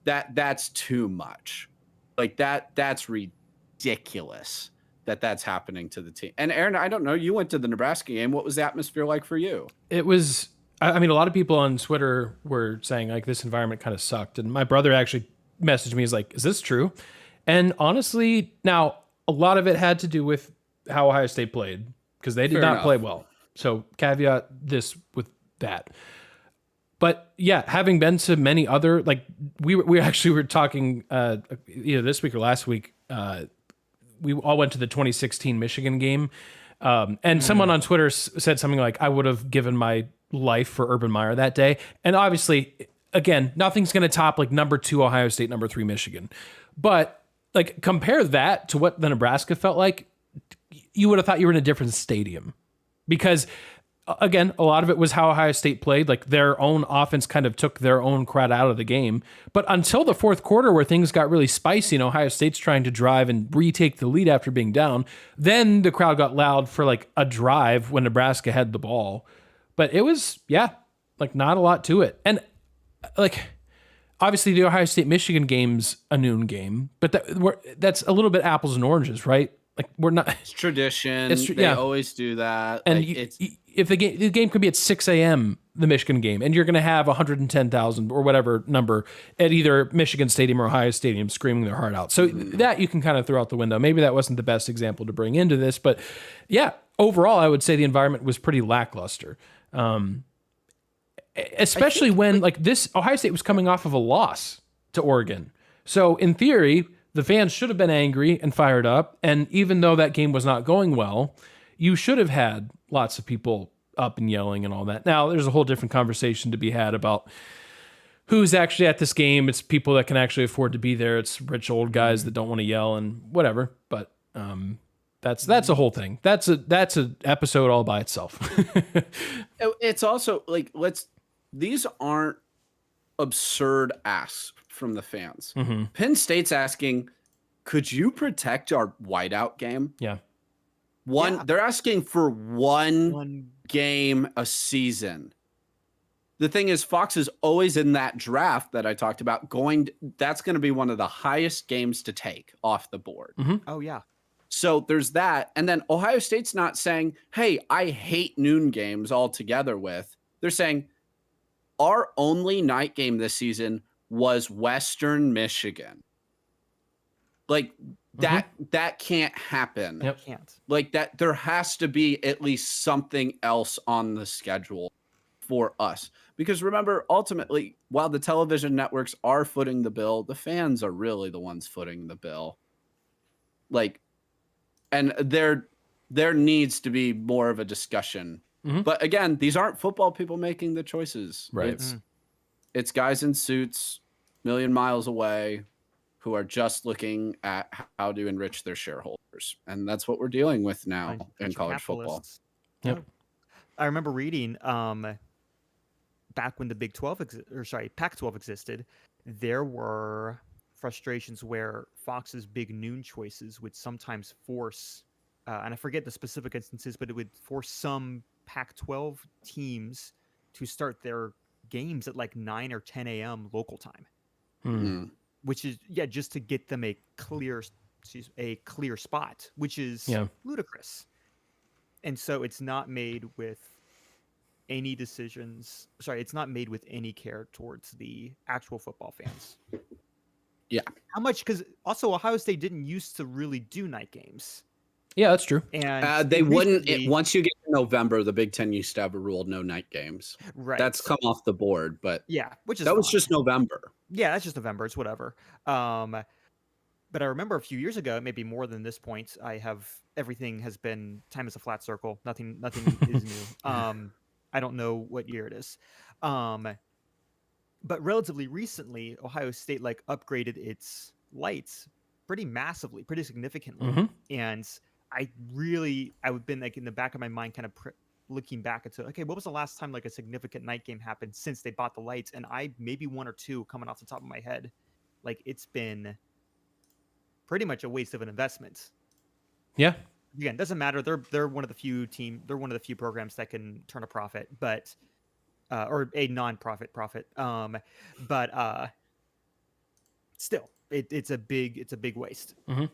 That's too much. Like that's ridiculous that's happening to the team. And Aaron, I don't know, you went to the Nebraska game. What was the atmosphere like for you? It was, I mean, a lot of people on Twitter were saying like this environment kind of sucked. And my brother actually messaged me. He's like, is this true? And honestly, now a lot of it had to do with how Ohio State played because they did not play well. So caveat this with that. But yeah, having been to many other, like we actually were talking either this week or last week, we all went to the 2016 Michigan game. And someone on Twitter said something like, I would have given my life for Urban Meyer that day. And obviously, again, nothing's going to top like number 2 Ohio State, number 3 Michigan. But like compare that to what the Nebraska felt like, you would have thought you were in a different stadium. Because again, a lot of it was how Ohio State played. Like their own offense kind of took their own crowd out of the game. But until the fourth quarter where things got really spicy and Ohio State's trying to drive and retake the lead after being down, then the crowd got loud for like a drive when Nebraska had the ball. But it was, like not a lot to it. And like, obviously the Ohio State-Michigan game's a noon game, but that's a little bit apples and oranges, right? Like we're not. It's tradition. They always do that. And like, if the game could be at 6 a.m., the Michigan game, and you're going to have 110,000 or whatever number at either Michigan Stadium or Ohio Stadium screaming their heart out. So that you can kind of throw out the window. Maybe that wasn't the best example to bring into this, but yeah, overall, I would say the environment was pretty lackluster. Especially when like this Ohio State was coming off of a loss to Oregon. So in theory, the fans should have been angry and fired up. And even though that game was not going well, you should have had lots of people up and yelling and all that. Now, there's a whole different conversation to be had about who's actually at this game. It's people that can actually afford to be there. It's rich old guys that don't want to yell and whatever. But that's a whole thing. That's an episode all by itself. It's also like these aren't absurd asks from the fans. Mm-hmm. Penn State's asking, could you protect our whiteout game? Yeah. They're asking for one game a season. The thing is, Fox is always in that draft that I talked about that's going to be one of the highest games to take off the board. Mm-hmm. Oh yeah. So there's that. And then Ohio State's not saying, hey, I hate noon games altogether with. They're saying, our only night game this season was Western Michigan. Like that can't happen. Yep. Can't. Like that, there has to be at least something else on the schedule for us. Because remember, ultimately, while the television networks are footing the bill, the fans are really the ones footing the bill. Like, and there needs to be more of a discussion. Mm-hmm. But again, these aren't football people making the choices. Right. It's guys in suits, million miles away, who are just looking at how to enrich their shareholders. And that's what we're dealing with now in college football. Yep. I remember reading back when the Pac-12 existed, there were frustrations where Fox's big noon choices would sometimes force, and I forget the specific instances, but it would force some Pac-12 teams to start their games at like 9 or 10 a.m. local time. Mm-hmm. Which is just to get them a clear spot, which is ludicrous. And so it's not made with any decisions. Sorry, it's not made with any care towards the actual football fans. Yeah. How much? Because also Ohio State didn't used to really do night games. Yeah, that's true. And they wouldn't. recently, Once you get to November, the Big Ten used to have a rule: no night games. right? That's come off the board, but Yeah, which is that was fine. just November. Yeah, that's just November. It's whatever. But I remember a few years ago, maybe more than this point, everything has been time is a flat circle. Nothing is new. I don't know what year it is. But relatively recently, Ohio State like upgraded its lights pretty massively, pretty significantly. Mhm. And I've been like in the back of my mind, kind of looking back into, okay, what was the last time like a significant night game happened since they bought the lights? And maybe one or two coming off the top of my head. Like it's been pretty much a waste of an investment. Yeah. Again, doesn't matter. They're one of the few they're one of the few programs that can turn a profit, but or a non-profit profit. But still, it's a big waste. Mm-hmm.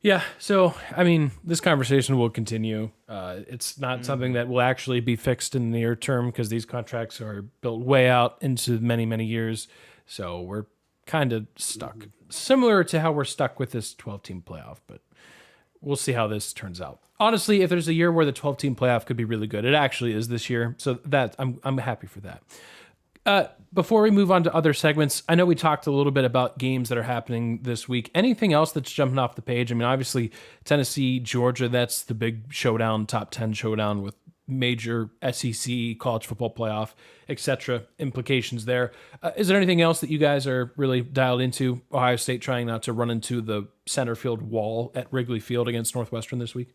Yeah. So, I mean, this conversation will continue. It's not something that will actually be fixed in the near term because these contracts are built way out into many, many years. So we're kind of stuck. Similar to how we're stuck with this 12-team playoff, but we'll see how this turns out. Honestly, if there's a year where the 12-team playoff could be really good, it actually is this year. So that I'm happy for that. Before we move on to other segments, I know we talked a little bit about games that are happening this week. Anything else that's jumping off the page? I mean, obviously Tennessee, Georgia, that's the big showdown, top 10 showdown with major SEC, college football playoff, etc. implications there. Is there anything else that you guys are really dialed into? Ohio State trying not to run into the center field wall at Wrigley Field against Northwestern this week?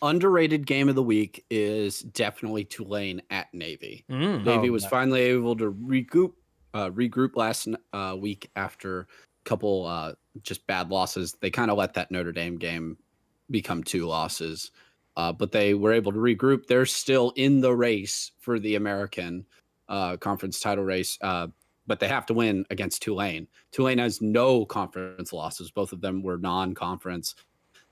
Underrated game of the week is definitely Tulane at Navy. Navy was finally able to regroup last week after a couple just bad losses. They kind of let that Notre Dame game become 2 losses, but they were able to regroup. They're still in the race for the American conference title race, but they have to win against Tulane. Tulane has no conference losses. Both of them were non-conference.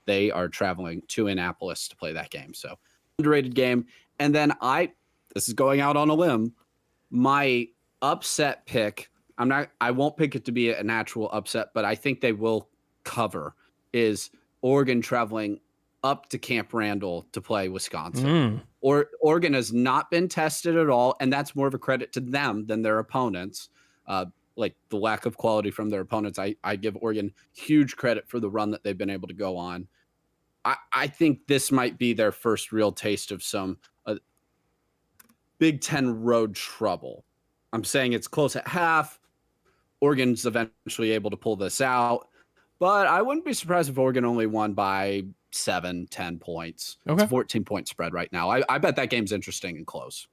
They are traveling to Annapolis to play that game. So underrated game. And then this is going out on a limb. My upset pick, I won't pick it to be a natural upset, but I think they will cover, is Oregon traveling up to Camp Randall to play Wisconsin. Oregon has not been tested at all, and that's more of a credit to them than their opponents. Like the lack of quality from their opponents. I give Oregon huge credit for the run that they've been able to go on. I think this might be their first real taste of some Big Ten road trouble. I'm saying it's close at half. Oregon's eventually able to pull this out, but I wouldn't be surprised if Oregon only won by 7-10 points. Okay. It's a 14-point spread right now. I bet that game's interesting and close.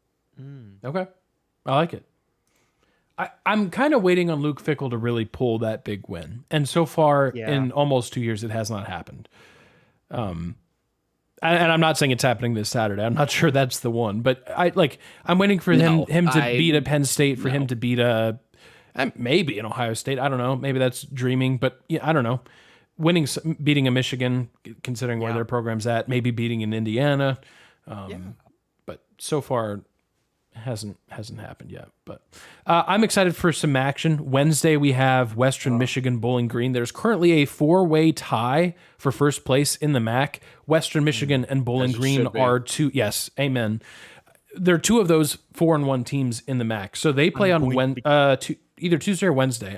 Okay. I like it. I'm kind of waiting on Luke Fickell to really pull that big win. And so far in almost 2 years, it has not happened. And I'm not saying it's happening this Saturday. I'm not sure that's the one, but I'm waining for him to beat a Penn State, for him to beat maybe an Ohio State. I don't know. Maybe that's dreaming, but yeah, I don't know. Beating a Michigan, considering where their program's at, maybe beating an Indiana. But so far hasn't happened yet. But I'm excited for some action. Wednesday we have Western Michigan, Bowling Green. There's currently a 4-way tie for first place in the MAC. Western Michigan and Bowling Green are two. Yes, amen. They're 2 of those 4-1 teams in the MAC. So they play on either Tuesday or Wednesday.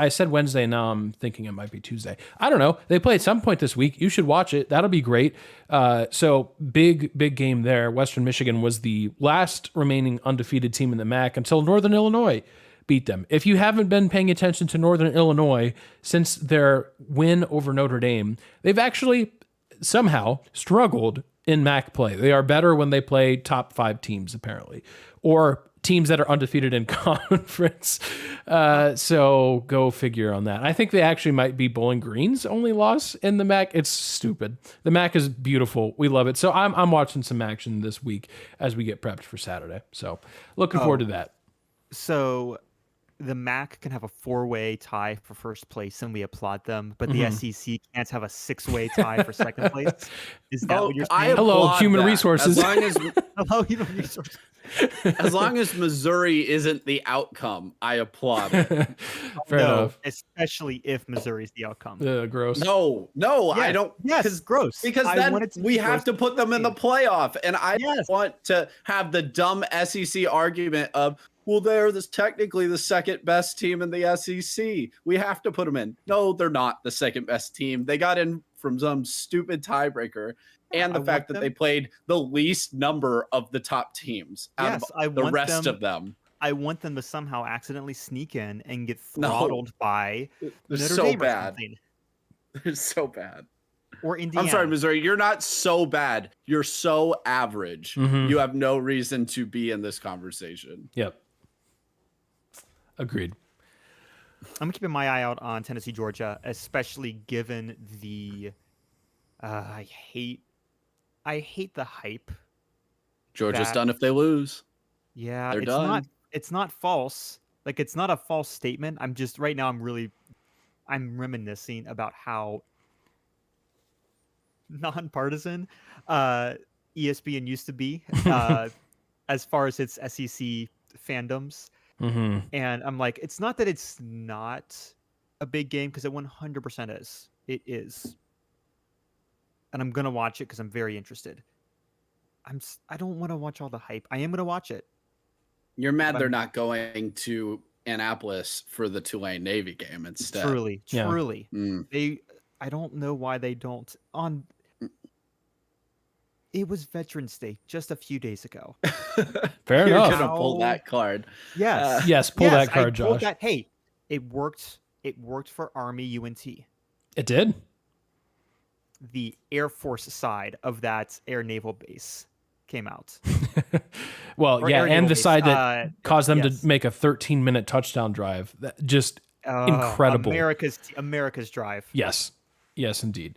I said Wednesday, now I'm thinking it might be Tuesday. I don't know. They play at some point this week. You should watch it. That'll be great. So big game there. Western Michigan was the last remaining undefeated team in the MAC until Northern Illinois beat them. If you haven't been paying attention to Northern Illinois since their win over Notre Dame, they've actually somehow struggled in MAC play. They are better when they play top 5 teams, apparently, or teams that are undefeated in conference. So go figure on that. I think they actually might be Bowling Green's only loss in the MAC. It's stupid. The MAC is beautiful. We love it. So I'm watching some action this week as we get prepped for Saturday. So looking forward to that. So the MAC can have a 4-way tie for first place, and we applaud them. But the SEC can't have a 6-way tie for second place. Is that what you're saying? Hello, human resources. As long as Hello, human resources. As long as Missouri isn't the outcome, I applaud it. Fair No, enough. especially if Missouri's the outcome. Gross. No, I Yes, don't. Yes, gross. Because I then want it to we be have gross. to put them in the playoff, and I Yes. want to have the dumb SEC argument of, well, they're technically the second best team in the SEC. We have to put them in. No, they're not the second best team. They got in from some stupid tiebreaker, and the I fact that want they them- played the least number of the top teams out Yes, of I the want rest them- of them. I want them to somehow accidentally sneak in and get No. throttled by They're Notre so Dame or bad. something. They're so bad. Or Indiana. I'm sorry, Missouri. You're not so bad. You're so average. Mhm. You have no reason to be in this conversation. Yep. Agreed. I'm keeping my eye out on Tennessee, Georgia, especially given the I hate the hype. Georgia's That- done if they lose. Yeah, They're it's done. not false. Like, it's not a false statement. I'm just right now I'm reminiscing about how nonpartisan ESPN used to be as far as its SEC fandoms. Mm-hmm. And I'm like, it's not that it's not a big game, because it 100% is. It is. And I'm going to watch it because I'm very interested. I don't want to watch all the hype. I am going to watch it. You're mad But they're I'm- not going to Annapolis for the Tulane Navy game instead. Truly. Yeah. Mm. I don't know why they don't. It was Veterans Day just a few days ago. Fair You're enough. gonna pull that card. Yes. Yes, pull that I card, pulled Josh. that. Hey, it worked. It worked for Army UNT. It did. The Air Force side of that air naval base came out. Well, Or yeah, air and naval the base. side that caused them yes. to make a 13-minute touchdown drive. That just incredible. America's drive. Yes, indeed.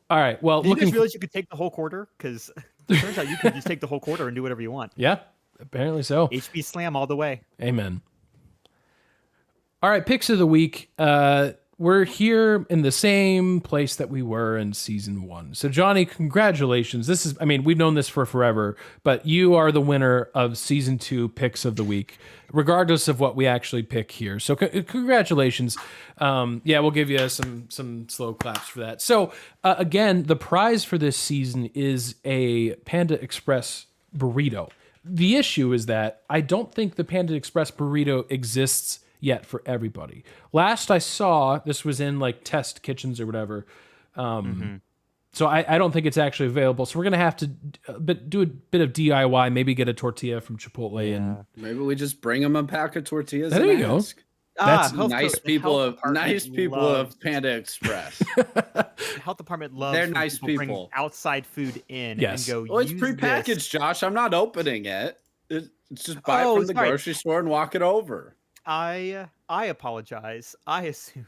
All right. Well, Did you looking. guys realize you could take the whole quarter? Because it turns out you can just take the whole quarter and do whatever you want. Yeah, apparently so. HB Slam all the way. Amen. All right, picks of the week. We're here in the same place that we were in season 1. So, Johnny, congratulations. We've known this for forever, but you are the winner of season 2 picks of the week, regardless of what we actually pick here. So, congratulations. We'll give you some slow claps for that. So, again, the prize for this season is a Panda Express burrito. The issue is that I don't think the Panda Express burrito exists yet for everybody. Last I saw, this was in like test kitchens or whatever. So I don't think it's actually available. So we're going to have to do a bit of DIY, maybe get a tortilla from Chipotle. And Maybe we just bring them a pack of tortillas. There and you go. ask. That's Nice people of Panda Express. The health department loves They're when nice bring people. outside food in Yes. and go. Well, it's "Use prepackaged, this." Josh. I'm not opening it. It's just buy Oh, it from the sorry. grocery store and walk it over. I apologize. I assumed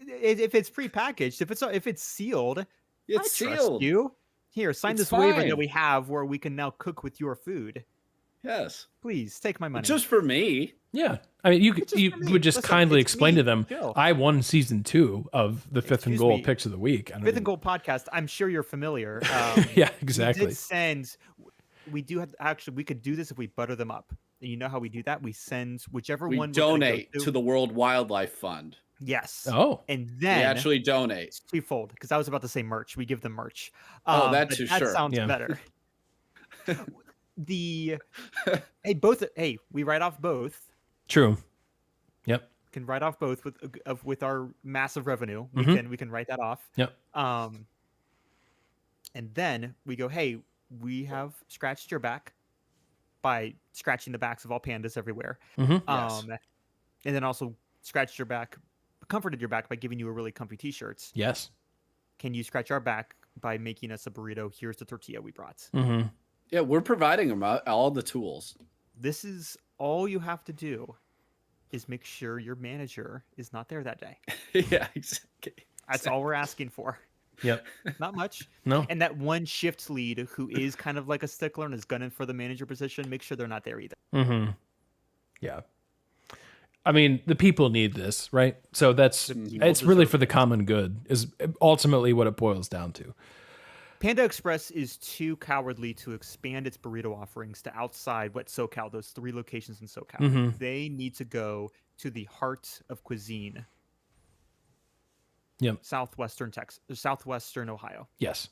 if it's prepackaged, if it's sealed, It's I trust sealed. you. Here, sign It's this waiver fine. that we have where we can now cook with your food. Yes. Please take my money. Just for me. yeah, I mean, you just you for me. would just Listen, kindly it's explain me. to them, Chill. I won season 2 of the Fifth and Excuse Goal me. picks of the week. I don't Fifth even- and Gold podcast. I'm sure you're familiar. Yeah, We exactly. did send. We do have actually. We could do this if we butter them up. And you know how we do that? We send whichever We one we're gonna go donate to the World Wildlife Fund. Yes. Oh, And We then actually donate. it's twofold because I was about to say merch. We give them merch. Oh, that but too, that sure. sounds Yeah. better. Hey, we write off both. true. Yep. Can write off both with our massive revenue. Mhm. We can write that off. Yep. And then we go, hey, we have scratched your back by scratching the backs of all pandas everywhere. Mhm. Yes. And then also scratched your back, comforted your back by giving you a really comfy t-shirts. Yes. Can you scratch our back by making us a burrito? Here's the tortilla we brought. Mm-hmm. Yeah, we're providing them all the tools. This is all you have to do is make sure your manager is not there that day. Yeah, exactly. That's all we're asking for. Yep. Not much. No. And that one shift lead who is kind of like a stickler and is gunning for the manager position, make sure they're not there either. Mm-hmm. Yeah. I mean, the people need this, right? So The people it's really deserve for the common good is ultimately what it boils down to. Panda Express is too cowardly to expand its burrito offerings to outside SoCal, those 3 locations in SoCal. Mhm. They need to go to the heart of cuisine. Yep. Southwestern Ohio. Yes.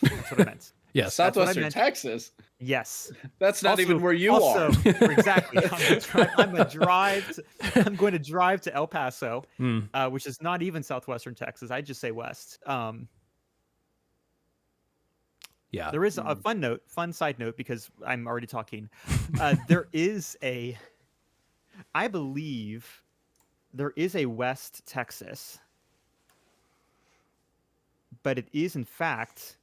That's what I meant. Yes. That's what I Southwestern meant. Texas. Yes. That's not even where you also, are. Exactly. I'm going to drive to El Paso, which is not even Southwestern Texas. I just say west. Yeah. There is a fun side note, because I'm already talking. There is I believe there is a West Texas, but it is in fact.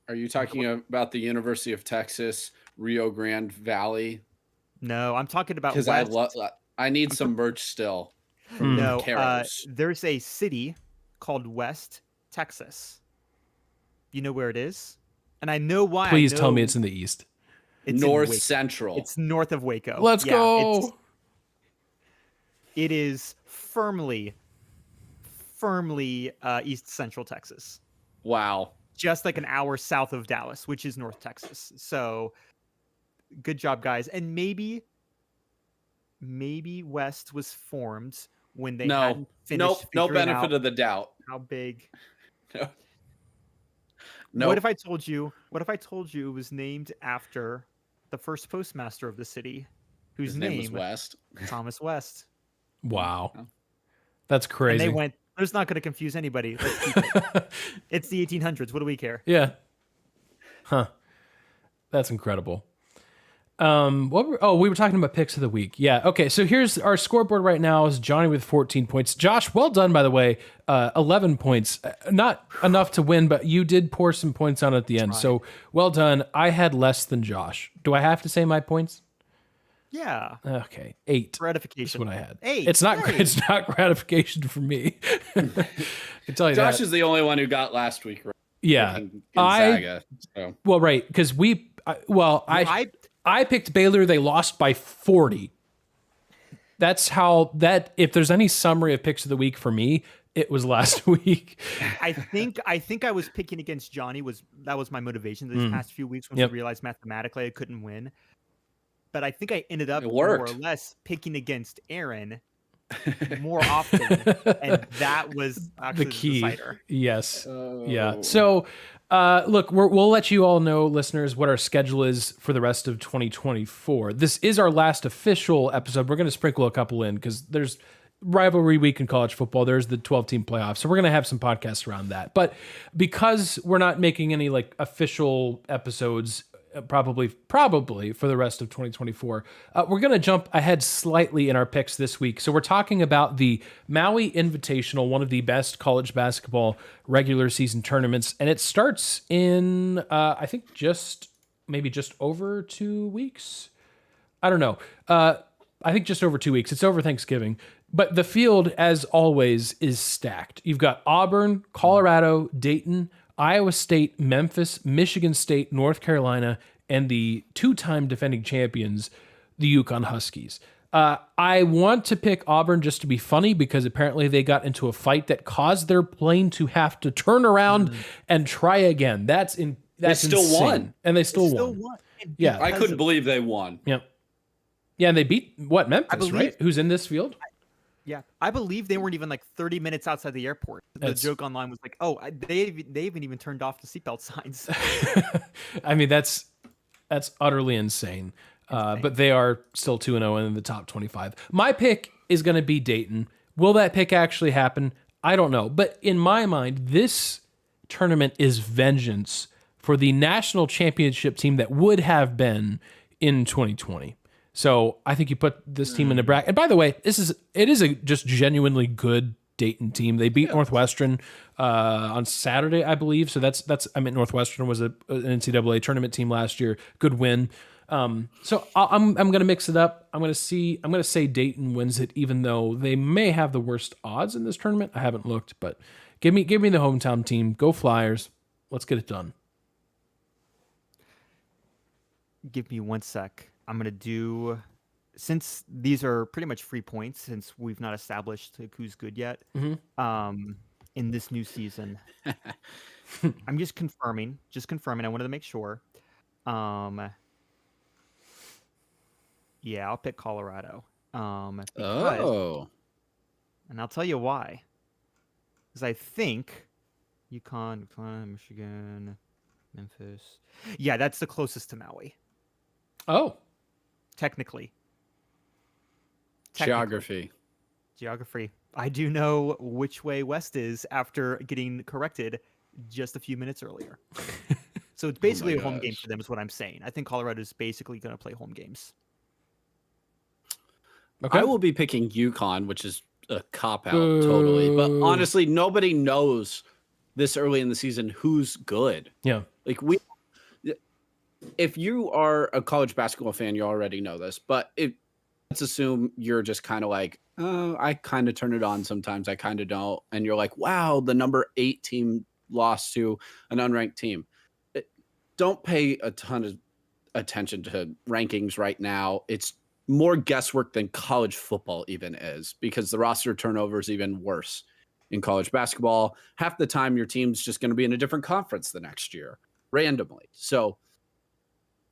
Are you talking about the University of Texas, Rio Grande Valley? No, I'm talking about Because West. I need some merch still from No, Caros. there's a city called West Texas. You know where it is? And I know why. Please tell me it's in the east. It's North in Waco. Central. It's north of Waco. Let's go. It is firmly east central Texas. Wow. Just like an hour south of Dallas, which is North Texas. So good job, guys. And maybe West was formed when they hadn't finished. No benefit of the doubt. How big? No. What if I told you it was named after the first postmaster of the city, whose name was West? Thomas West. Wow. That's crazy. And they went, "It's not going to confuse anybody. Let's keep it. It's the 1800s. What do we care?" Yeah. Huh. That's incredible. We were talking about picks of the week. Yeah. Okay. So here's our scoreboard right now is Johnny with 14 points. Josh, well done, by the way. 11 points. Not enough to win, but you did pour some points on at the end. So well done. I had less than Josh. Do I have to say my points? Yeah. Okay. 8. Gratification. That's what I had. 8. It's not. Great. It's not gratification for me. I can tell you Josh that. is the only one who got last week. Right? Yeah. Gonzaga, so. Well, right, because I picked Baylor. They lost by 40. That's how that. If there's any summary of picks of the week for me, it was last week. I think I was picking against Johnny. That was my motivation these past few weeks, when I realized mathematically I couldn't win. But I think I ended up more or less picking against Aaron more often, and that was actually the key. Decider. Yes. Yeah. So, look, we'll let you all know, listeners, what our schedule is for the rest of 2024. This is our last official episode. We're going to sprinkle a couple in because there's rivalry week in college football. There's the 12-team playoff. So we're going to have some podcasts around that. But because we're not making any official episodes probably for the rest of 2024. We're going to jump ahead slightly in our picks this week. So we're talking about the Maui Invitational, one of the best college basketball regular season tournaments. And it starts in, I think maybe just over 2 weeks. I don't know. I think just over 2 weeks. It's over Thanksgiving. But the field, as always, is stacked. You've got Auburn, Colorado, Dayton, Iowa State, Memphis, Michigan State, North Carolina, and the 2-time defending champions, the UConn Huskies. I want to pick Auburn just to be funny because apparently they got into a fight that caused their plane to have to turn around and try again. They still insane. Won. And they still won. Yeah. I couldn't believe they won. Yep. Yeah, and they beat, Memphis, right? Who's in this field? Yeah, I believe they weren't even 30 minutes outside the airport. The joke online was they haven't even turned off the seatbelt signs. I mean, that's utterly insane. But they are still 2-0 in the top 25. My pick is going to be Dayton. Will that pick actually happen? I don't know. But in my mind, this tournament is vengeance for the national championship team that would have been in 2020. So I think you put this team in the bracket. And by the way, it is a just genuinely good Dayton team. They beat Northwestern on Saturday, I believe. So Northwestern was an NCAA tournament team last year. Good win. So I'm going to mix it up. I'm going to say Dayton wins it, even though they may have the worst odds in this tournament. I haven't looked, but give me the hometown team. Go Flyers. Let's get it done. Give me 1 sec. I'm going to do, since these are pretty much free points, since we've not established who's good yet, in this new season. I'm just confirming. I wanted to make sure. Yeah, I'll pick Colorado. Because, and I'll tell you why. Because I think UConn, Michigan, Memphis. Yeah, that's the closest to Maui. Oh, Technically. Geography. I do know which way west is after getting corrected just a few minutes earlier. So it's basically a home game for them is what I'm saying. I think Colorado is basically going to play home games. okay. I will be picking UConn, which is a cop out totally. But honestly, nobody knows this early in the season who's good. Yeah. Like if you are a college basketball fan, you already know this. But let's assume you're just kind of like, I kind of turn it on sometimes. I kind of don't. And you're like, wow, the number 8 team lost to an unranked team. Don't pay a ton of attention to rankings right now. It's more guesswork than college football even is, because the roster turnover is even worse in college basketball. Half the time your team's just going to be in a different conference the next year randomly. So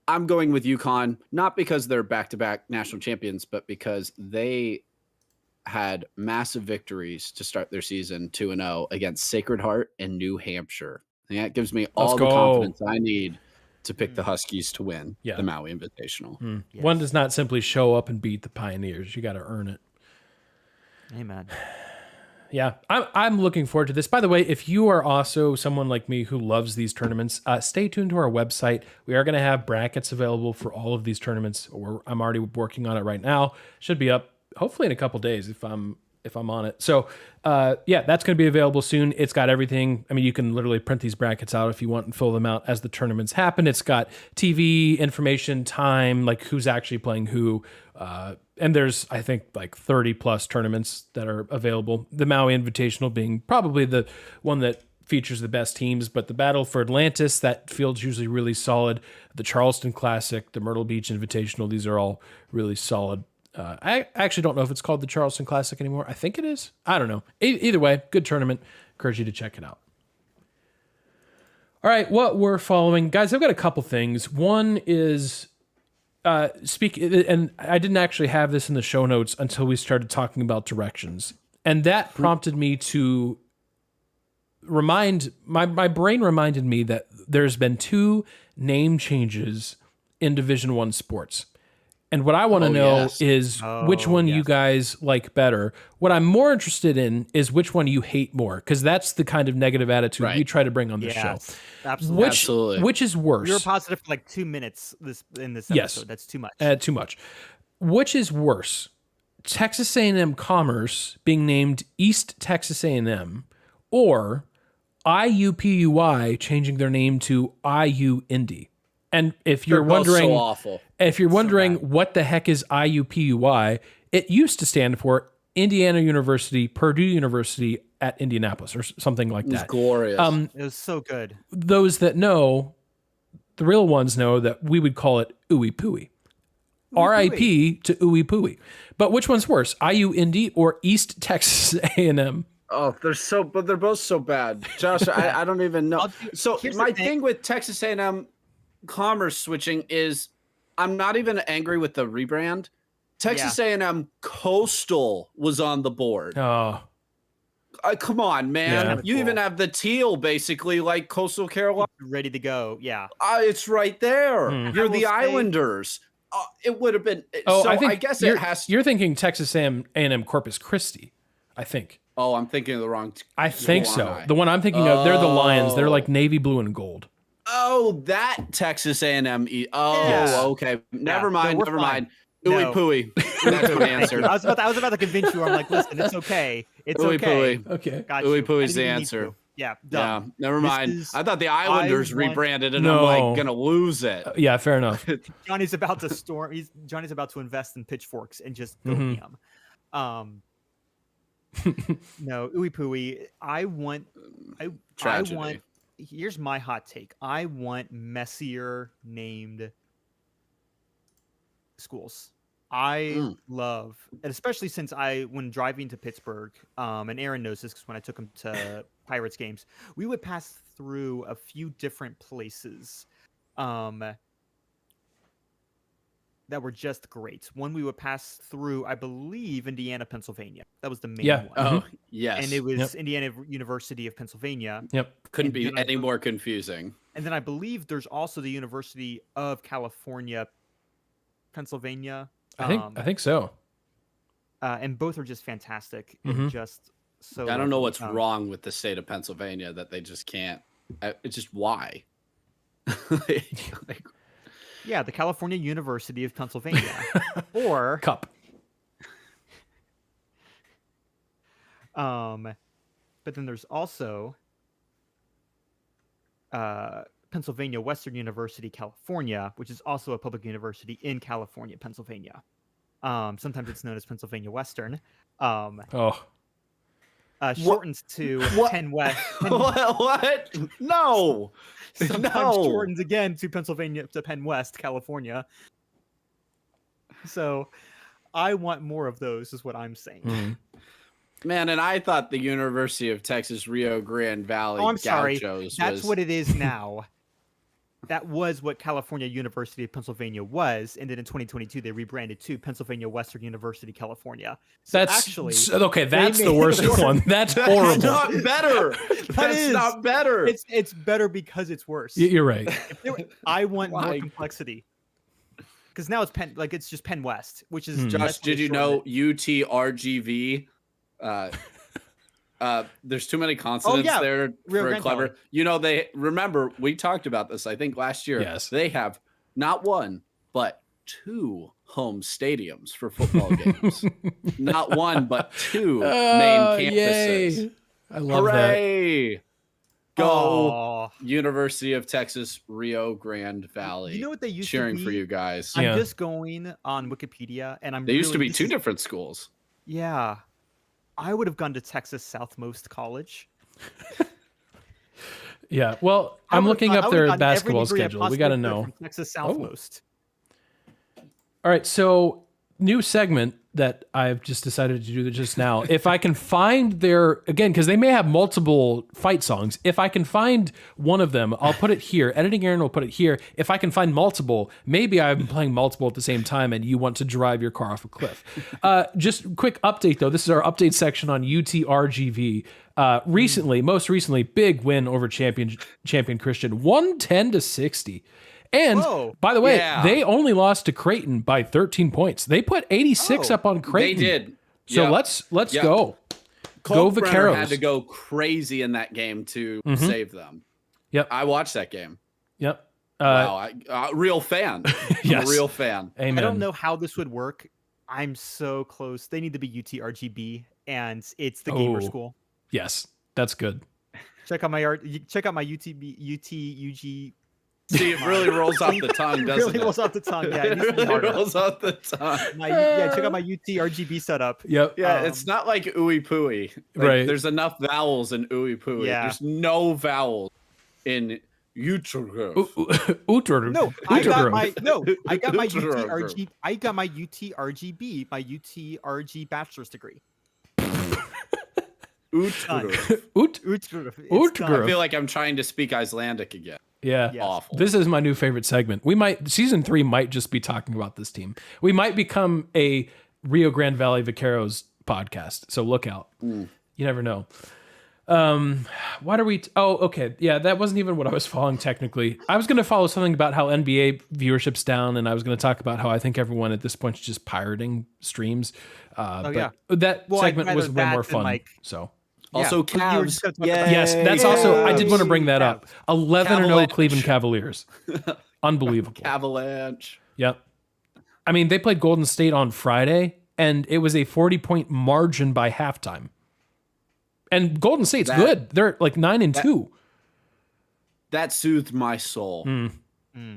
I'm going with UConn, not because they're back-to-back national champions, but because they had massive victories to start their season 2-0 against Sacred Heart and New Hampshire. And that gives me all the confidence I need to pick the Huskies to win the Maui Invitational. Yes. One does not simply show up and beat the Pioneers. You got to earn it. Amen. Yeah, I'm looking forward to this. By the way, if you are also someone like me who loves these tournaments, stay tuned to our website. We are going to have brackets available for all of these tournaments. I'm already working on it right now. Should be up hopefully in a couple days if I'm on it. So yeah, that's going to be available soon. It's got everything. I mean, you can literally print these brackets out if you want and fill them out as the tournaments happen. It's got TV information, time, like who's actually playing who. And there's, I think, like 30 plus tournaments that are available. The Maui Invitational being probably the one that features the best teams, but the Battle for Atlantis, that field's usually really solid. The Charleston Classic, the Myrtle Beach Invitational, these are all really solid. I actually don't know if it's called the Charleston Classic anymore. I think it is. I don't know. Either way, good tournament. Encourage you to check it out. All right, what we're following. Guys, I've got a couple things. One is... and I didn't actually have this in the show notes until we started talking about directions. And that prompted me to my brain reminded me that there's been 2 name changes in Division I sports. And what I want to know is which one you guys like better. What I'm more interested in is which one you hate more, because that's the kind of negative attitude we try to bring on this show. Absolutely. Which is worse? You were positive for like 2 minutes in this episode. Yes. That's too much. Too much. Which is worse? Texas A&M Commerce being named East Texas A&M, or IUPUI changing their name to IU Indy? And if you're wondering, so awful. If you're wondering what the heck is IUPUI, it used to stand for Indiana University, Purdue University at Indianapolis, or something like that. It was glorious. It was so good. Those that know, the real ones know that we would call it Ooey Pooey. R.I.P. to Ooey Pooey. But which one's worse, IU Indy or East Texas A&M? Oh, they're both so bad. Josh, I don't even know. So my thing with Texas A&M Commerce switching is I'm not even angry with the rebrand. Texas A&M Coastal was on the board. Oh, come on, man. You even have the teal basically like Coastal Carolina. Ready to go. Yeah. It's right there. You're the Islanders. It would have been. I guess it has. You're thinking Texas A&M Corpus Christi, I think. Oh, I'm thinking of the wrong. I think so. The one I'm thinking of, they're the Lions. They're like navy blue and gold. Oh, that Texas A&M. Okay. Never mind. Ooey Pooey. That's my answer. I was about to convince you. I'm like, listen, it's okay. It's Ooey okay. Pooey. Okay. Got Ooey you. Pooey's the answer. Yeah. Yeah. Never mind. I thought the Islanders rebranded, and I'm like gonna lose it. Yeah. Fair enough. Johnny's about to storm. Johnny's about to invest in pitchforks and just go ham. No, Ooey Pooey. I want. Here's my hot take. I want messier named schools. I love, and especially since when driving to Pittsburgh, and Aaron knows this because when I took him to Pirates games, we would pass through a few different places, that were just great. One we would pass through, I believe, Indiana, Pennsylvania. That was the main one. Oh, yes. And it was Indiana University of Pennsylvania. Yep. Couldn't be any more confusing. And then I believe there's also the University of California, Pennsylvania. I think so. And both are just fantastic Mhm. and just so. I don't know what's um, wrong with the state of Pennsylvania that they just can't. It's just why. Like, Yeah, the California University of Pennsylvania, or Cup. but then there's also Pennsylvania Western University, California, which is also a public university in California, Pennsylvania. Sometimes it's known as Pennsylvania Western. Oh, Shortens to What? Penn West. what? No. Sometimes No. shortens again to Penn West, California. So I want more of those, is what I'm saying. mhm. Man, and I thought the University of Texas Rio Grande Valley Oh, I'm sorry. Gauchos That's was what it is now. That was what California University of Pennsylvania was, and then in 2022 they rebranded to Pennsylvania Western University, California. So That's actually okay. That's the made worst it one. That's That's horrible. not better. That's is. not better. it's better because it's worse. You're right. I want more Why? complexity. Because now it's just Penn West, which is Josh, that's what did they you shortened know UTRGV? There's too many consonants yeah, there Rio for Grande clever. Valley. You know, remember we talked about this, I think last year. Yes. They have not one, but two home stadiums for football games. Not one, but two main campuses. Yay. I love that. Hooray! Go Aw. University of Texas, Rio Grande Valley. You know what they used cheering to be? for you guys. I'm Yeah. just going on Wikipedia, and I'm. They used to really- be this two is- different schools. Yeah, I would have gone to Texas Southmost College. Yeah. Well, I I'm would've looking gone- I up would've their gotten every basketball degree I schedule. We got to possibly could know. from Texas Southmost. All right, so new segment that I've just decided to do just now. If I can find again, because they may have multiple fight songs. If I can find one of them, I'll put it here. Editing Aaron will put it here. If I can find multiple, maybe I'm playing multiple at the same time and you want to drive your car off a cliff. Just quick update though. This is our update section on UTRGV. Most recently, big win over champion Christian, 110-60. And Whoa. by the way, Yeah. they only lost to Creighton by 13 points. They put 86 Oh, up on Creighton. They did. So Yep. let's Yep. go. Cole Go Brenner Vaqueros. had to go crazy in that game to Mhm. save them. Yep. I watched that game. Yep. Wow, real fan. I'm Yes. a real fan. Amen. I don't know how this would work. I'm so close. They need to be UTRGB, and it's the gamer Oh. school. Yes, that's good. Check out my UTUG. See, it really rolls off the tongue, It doesn't really it? rolls off the tongue. Yeah, it It needs to be really harder. rolls off the tongue. Check out my UTRGB setup. Yep. Yeah, it's not like ooey pooey. Like, Right. There's enough vowels in ooey pooey. Yeah. There's no vowels in Utrecht. Uter. No, I got Uter. my I got my Uter. UTRG. I got my UTRGB, my UTRG bachelor's degree. Utrecht. It's Utrecht. done. I feel like I'm trying to speak Icelandic again. Yeah. Yes. Awful. This is my new favorite segment. Season 3 might just be talking about this team. We might become a Rio Grande Valley Vaqueros podcast. So look out. You never know. What are we? Okay. Yeah, that wasn't even what I was following technically. I was going to follow something about how NBA viewership's down, and I was going to talk about how I think everyone at this point is just pirating streams. But yeah. that Well, I'd segment was rather way that more than, fun. like- So Also, but you were just Cavs. gonna talk about- Yay. yes, that's also. I did want to bring that up. Cavs. 11-0 Avalanche. Cleveland Cavaliers. Unbelievable. Avalanche. Yep. I mean, they played Golden State on Friday, and it was a 40-point margin by halftime. And Golden State's That- good. They're like 9-2. That soothed my soul. Mm.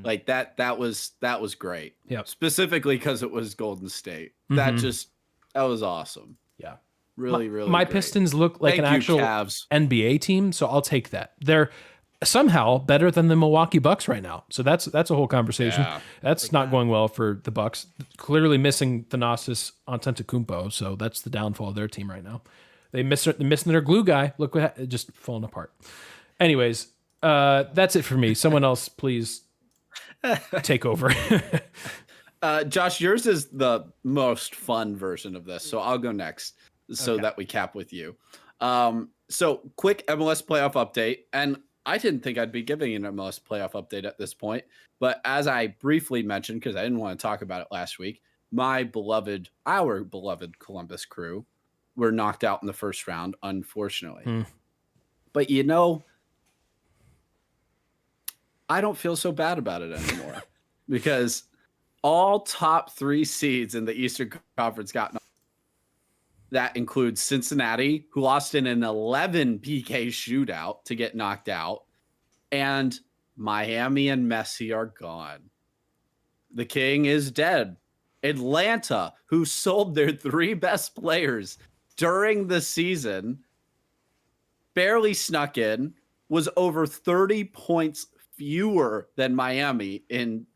Like that was great. Yep. Specifically because it was Golden State. That Mhm. that was awesome. Yeah. Really, really My great. Pistons look like Thank an you, actual Cavs. NBA team, so I'll take that. They're somehow better than the Milwaukee Bucks right now. So that's a whole conversation. Yeah. That's not going well for the Bucks. Clearly missing Thanasis Antetokounmpo, so that's the downfall of their team right now. They're missing their glue guy. Look what just falling apart. Anyways, that's it for me. Someone else, please take over. Josh, yours is the most fun version of this, so I'll go next so that we cap with you. So quick MLS playoff update, and I didn't think I'd be giving an MLS playoff update at this point, but as I briefly mentioned, because I didn't want to talk about it last week, our beloved Columbus Crew were knocked out in the first round, unfortunately. But I don't feel so bad about it anymore because all top 3 seeds in the Eastern Conference got knocked. That includes Cincinnati, who lost in an 11 PK shootout to get knocked out. And Miami and Messi are gone. The King is dead. Atlanta, who sold their 3 best players during the season, barely snuck in, was over 30 points fewer than Miami in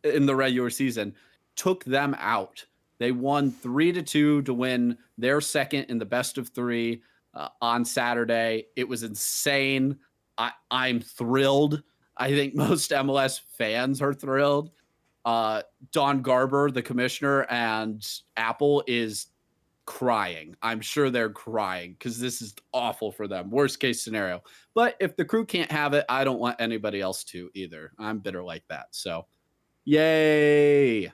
the regular season, took them out. They won 3-2 to win their second in the best of 3 on Saturday. It was insane. I'm thrilled. I think most MLS fans are thrilled. Don Garber, the commissioner, and Apple is crying. I'm sure they're crying because this is awful for them. Worst case scenario. But if the Crew can't have it, I don't want anybody else to either. I'm bitter like that. So, yay.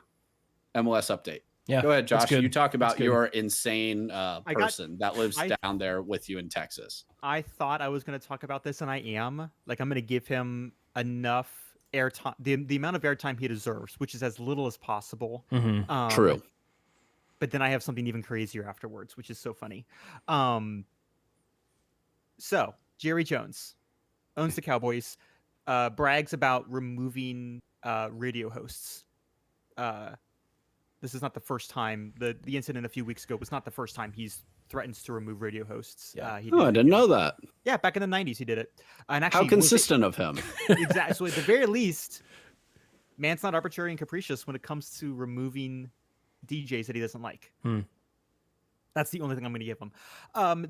MLS update. Yeah, go ahead, Josh. You talk about your insane person that lives down there with you in Texas. I thought I was going to talk about this, and I am. Like, I'm going to give him enough airtime, the amount of airtime he deserves, which is as little as possible. True. But then I have something even crazier afterwards, which is so funny. So, Jerry Jones owns the Cowboys, brags about removing radio hosts. This is not the first time. The incident a few weeks ago was not the first time he's threatens to remove radio hosts. Yeah. I didn't know that. Yeah, back in the 90s he did it. And actually, how consistent of him. Exactly. So at the very least, man's not arbitrary and capricious when it comes to removing DJs that he doesn't like. That's the only thing I'm going to give him.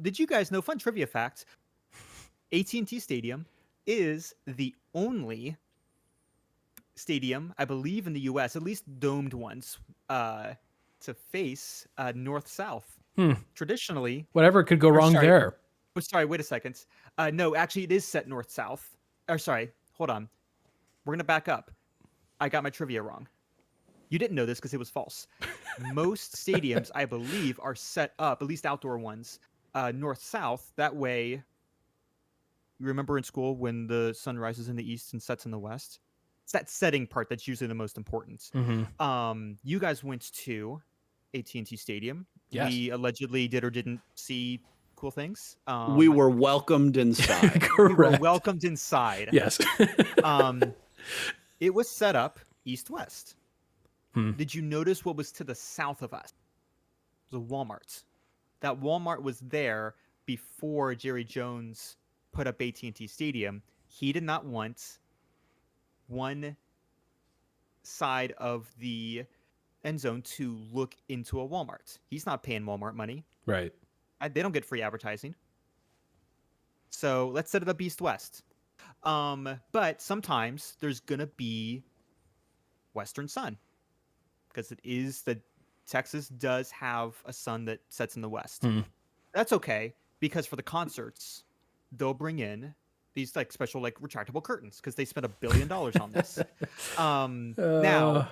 Did you guys know, fun trivia fact, AT&T Stadium is the only stadium, I believe, in the U.S., at least domed ones, to face north-south. Traditionally, whatever could go wrong there. Sorry, wait a second. No, actually, it is set north-south. Or sorry, hold on. We're gonna back up. I got my trivia wrong. You didn't know this because it was false. Most stadiums, I believe, are set up, at least outdoor ones, north-south. That way, you remember in school when the sun rises in the east and sets in the west? It's that setting part that's usually the most important. You guys went to AT&T Stadium. Yes. We allegedly did or didn't see cool things. We were welcomed inside. Correct. We were welcomed inside. Yes. It was set up east-west. Did you notice what was to the south of us? It was a Walmart. That Walmart was there before Jerry Jones put up AT&T Stadium. He did not want one side of the end zone to look into a Walmart. He's not paying Walmart money. Right. They don't get free advertising. So let's set it up east-west. But sometimes there's going to be Western sun. Because Texas does have a sun that sets in the west. That's okay, because for the concerts, they'll bring in these like special like retractable curtains because they spent $1 billion on this. Now,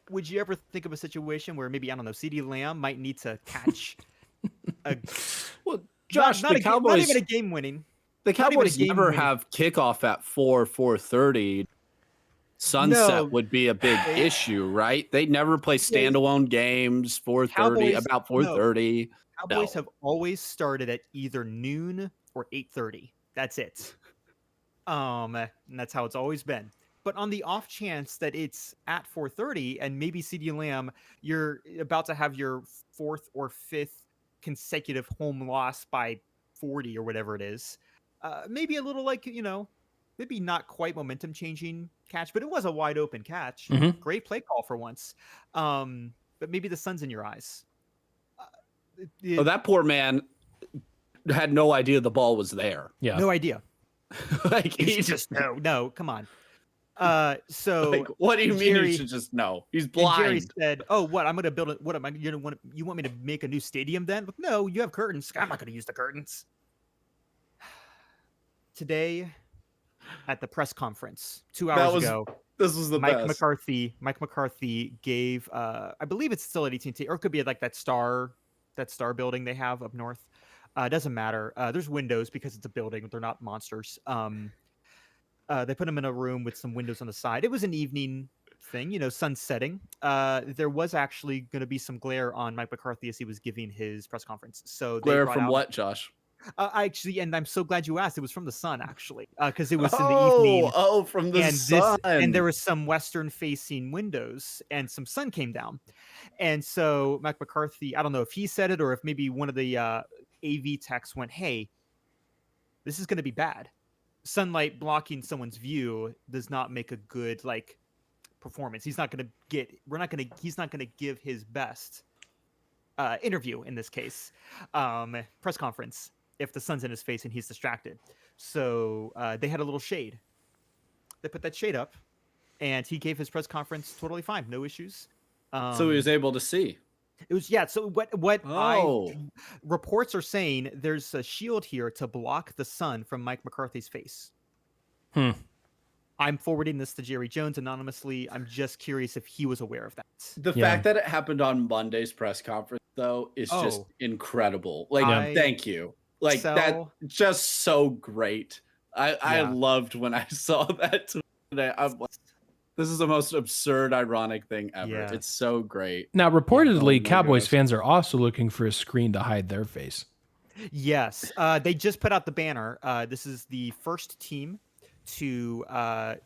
would you ever think of a situation where maybe, I don't know, CeeDee Lamb might need to catch a Josh, not even a game winning. The Cowboys never have kickoff at 4:30. Sunset would be a big issue, right? They never play standalone games 4:30, about 4:30. Cowboys have always started at either noon or 8:30. That's it. And that's how it's always been. But on the off chance that it's at 4:30 and maybe CeeDee Lamb, you're about to have your 4th or 5th consecutive home loss by 40 or whatever it is. Maybe a little like, maybe not quite momentum changing catch, but it was a wide open catch. Mhm. Great play call for once. But maybe the sun's in your eyes. Oh, that poor man had no idea the ball was there. Yeah. No idea. Like he He's just no, come on. So like, what do you mean Jerry- he should just know? He's and Jerry blind. said, "Oh, what? I'm going to build it. What am I? You want me to make a new stadium then? But no, you have curtains. I'm not going to use the curtains." Today, at the press conference, 2 hours was ago, This was the Mike best. McCarthy gave. I believe it's still at AT&T, or it could be at like that star building they have up north. It doesn't matter. There's windows because it's a building. They're not monsters. They put him in a room with some windows on the side. It was an evening thing, sun setting. There was actually going to be some glare on Mike McCarthy as he was giving his press conference. So they Glare brought from out, what, Josh? and I'm so glad you asked. It was from the sun, actually, because it was in the evening. Oh, from the sun. And there was some western-facing windows, and some sun came down, and so Mike McCarthy. I don't know if he said it or if maybe one of the AV techs went, "Hey, this is going to be bad. Sunlight blocking someone's view does not make a good performance. He's not going to give his best interview in this case, press conference, if the sun's in his face and he's distracted." So they had a little shade. They put that shade up, and he gave his press conference totally fine, no issues. So he was able to see. It was So what reports are saying, there's a shield here to block the sun from Mike McCarthy's face. I'm forwarding this to Jerry Jones anonymously. I'm just curious if he was aware of that. The fact that it happened on Monday's press conference, though, is just incredible. Thank you. That just so great. I loved when I saw that today. I'm like, this is the most absurd, ironic thing ever. Yeah. It's so great. Now, reportedly, my Cowboys gosh. fans are also looking for a screen to hide their face. Yes, they just put out the banner. This is the first team to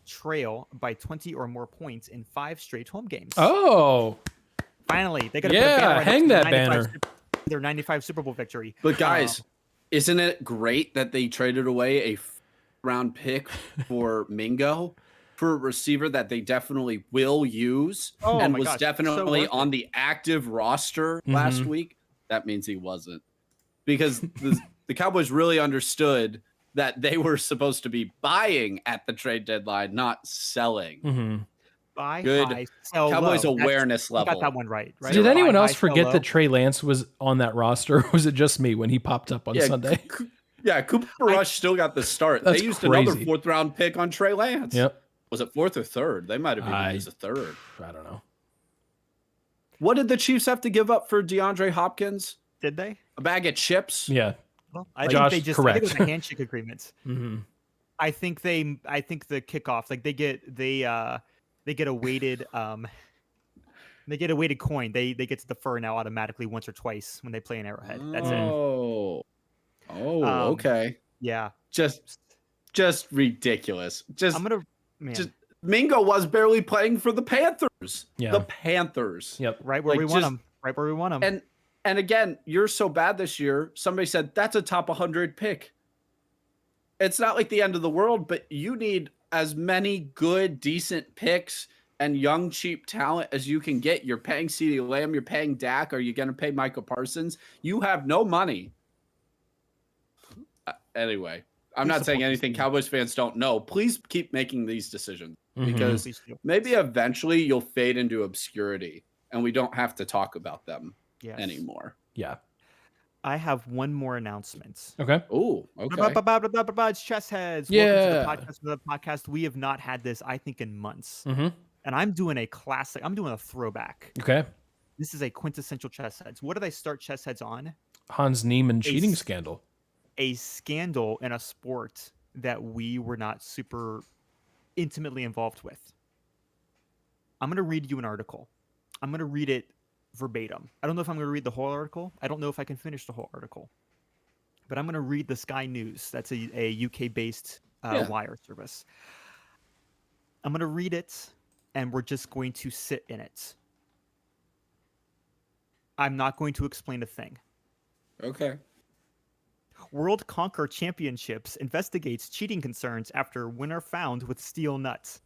trail by 20 or more points in 5 straight home games. Oh, Finally, they got to yeah, hang that banner. Their 95 Super Bowl victory. But guys, isn't it great that they traded away a round pick for Mingo, for a receiver that they definitely will use and my was gosh, definitely so worth on it. the active roster last week? That means he wasn't, because the Cowboys really understood that they were supposed to be buying at the trade deadline, not selling. Buy Good. high, sell Cowboys low. awareness You got level. that one right? Did Buy anyone high, else sell forget low. that Trey Lance was on that roster? Or was it just me when he popped up on Sunday? Cooper Rush still got the start. That's They used another crazy. 4th round pick on Trey Lance. Yep. Was it 4th or 3rd? They might have even used a 3rd. I don't know. What did the Chiefs have to give up for DeAndre Hopkins? Did they? A bag of chips? Yeah. Well, I Josh, think they just correct. I think it was a handshake agreement. Mm-hmm. I think the kickoff, they get a weighted they get a weighted coin. They get to defer now automatically once or twice when they play an Arrowhead. That's it. Oh, okay. Yeah. Just ridiculous. Just Mingo was barely playing for the Panthers. Yeah. The Panthers. Yep. right where we want him. Right where we want him. And again, you're so bad this year. Somebody said that's a top 100 pick. It's not like the end of the world, but you need as many good, decent picks and young, cheap talent as you can get. You're paying CeeDee Lamb. You're paying Dak. Are you going to pay Michael Parsons? You have no money. Anyway, I'm not saying anything Cowboys fans don't know. Please keep making these decisions, because Please do. maybe eventually you'll fade into obscurity and we don't have to talk about them Yes. anymore. Yeah. I have one more announcement. Okay. Oh, okay. It's Chess Heads. Yeah. Welcome to the podcast. We have not had this, I think, in months. Mm-hmm. And I'm doing a classic. I'm doing a throwback. Okay. This is a quintessential Chess Heads. What did I start Chess Heads on? Hans Niemann cheating scandal. A scandal in a sport that we were not super intimately involved with. I'm going to read you an article. I'm going to read it verbatim. I don't know if I'm going to read the whole article. I don't know if I can finish the whole article. But I'm going to read the Sky News. That's a UK-based wire service. I'm going to read it, and we're just going to sit in it. I'm not going to explain a thing. Okay. World Conquer Championships investigates cheating concerns after winner found with steel nuts.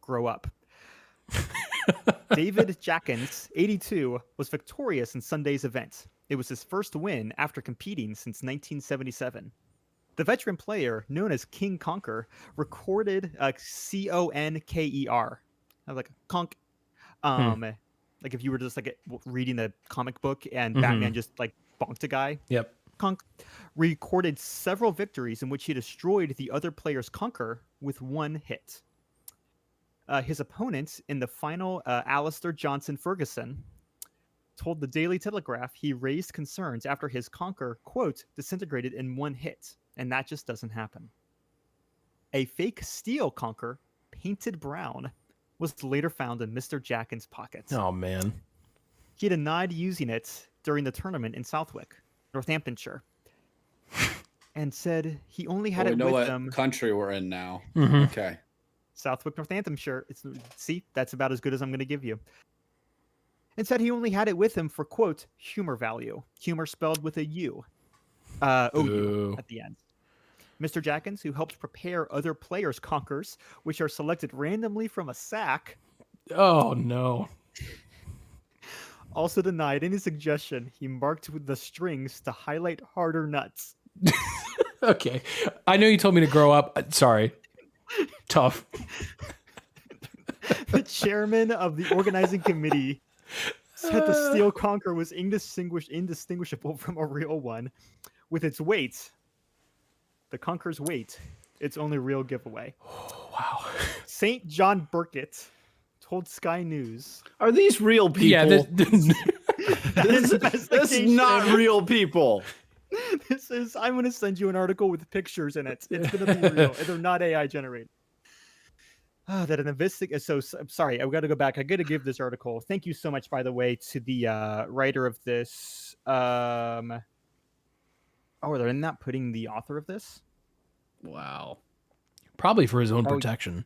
Grow up. David Jackins, 82, was victorious in Sunday's event. It was his first win after competing since 1977. The veteran player, known as King Conquer, recorded Conker. Like a conk. Like if you were just like reading a comic book and Batman just like bonked a guy. Yep. Conk recorded several victories in which he destroyed the other player's Conquer with one hit. His opponent in the final, Alistair Johnson Ferguson, told the Daily Telegraph he raised concerns after his Conquer, quote, disintegrated in one hit, and that just doesn't happen. A fake steel Conquer, painted brown, was later found in Mr. Jackin's pocket. Oh, man. He denied using it during the tournament in Southwick, Northamptonshire, and said he only had it with him. Country we're in now. Okay. Southwick, Northamptonshire. See, that's about as good as I'm going to give you. And said he only had it with him for, quote, humor value. Humor spelled with a U. O-U at the end. Mr. Jackins, who helped prepare other players' Conquers, which are selected randomly from a sack. Oh, no. Also denied any suggestion he marked with the strings to highlight harder nuts. Okay. I know you told me to grow up. Sorry. Tough. The chairman of the organizing committee said the steel Conquer was indistinguishable from a real one. With its weight, the Conquer's weight, its only real giveaway. Oh, wow. St. John Burkett told Sky News. Are these real people? Yeah, this is not real people. I'm going to send you an article with pictures in it. It's going to be real. They're not AI generated. That an investigation. So sorry, I've got to go back. I got to give this article. Thank you so much, by the way, to the writer of this. Oh, they're not putting the author of this? Wow. Probably for his own protection.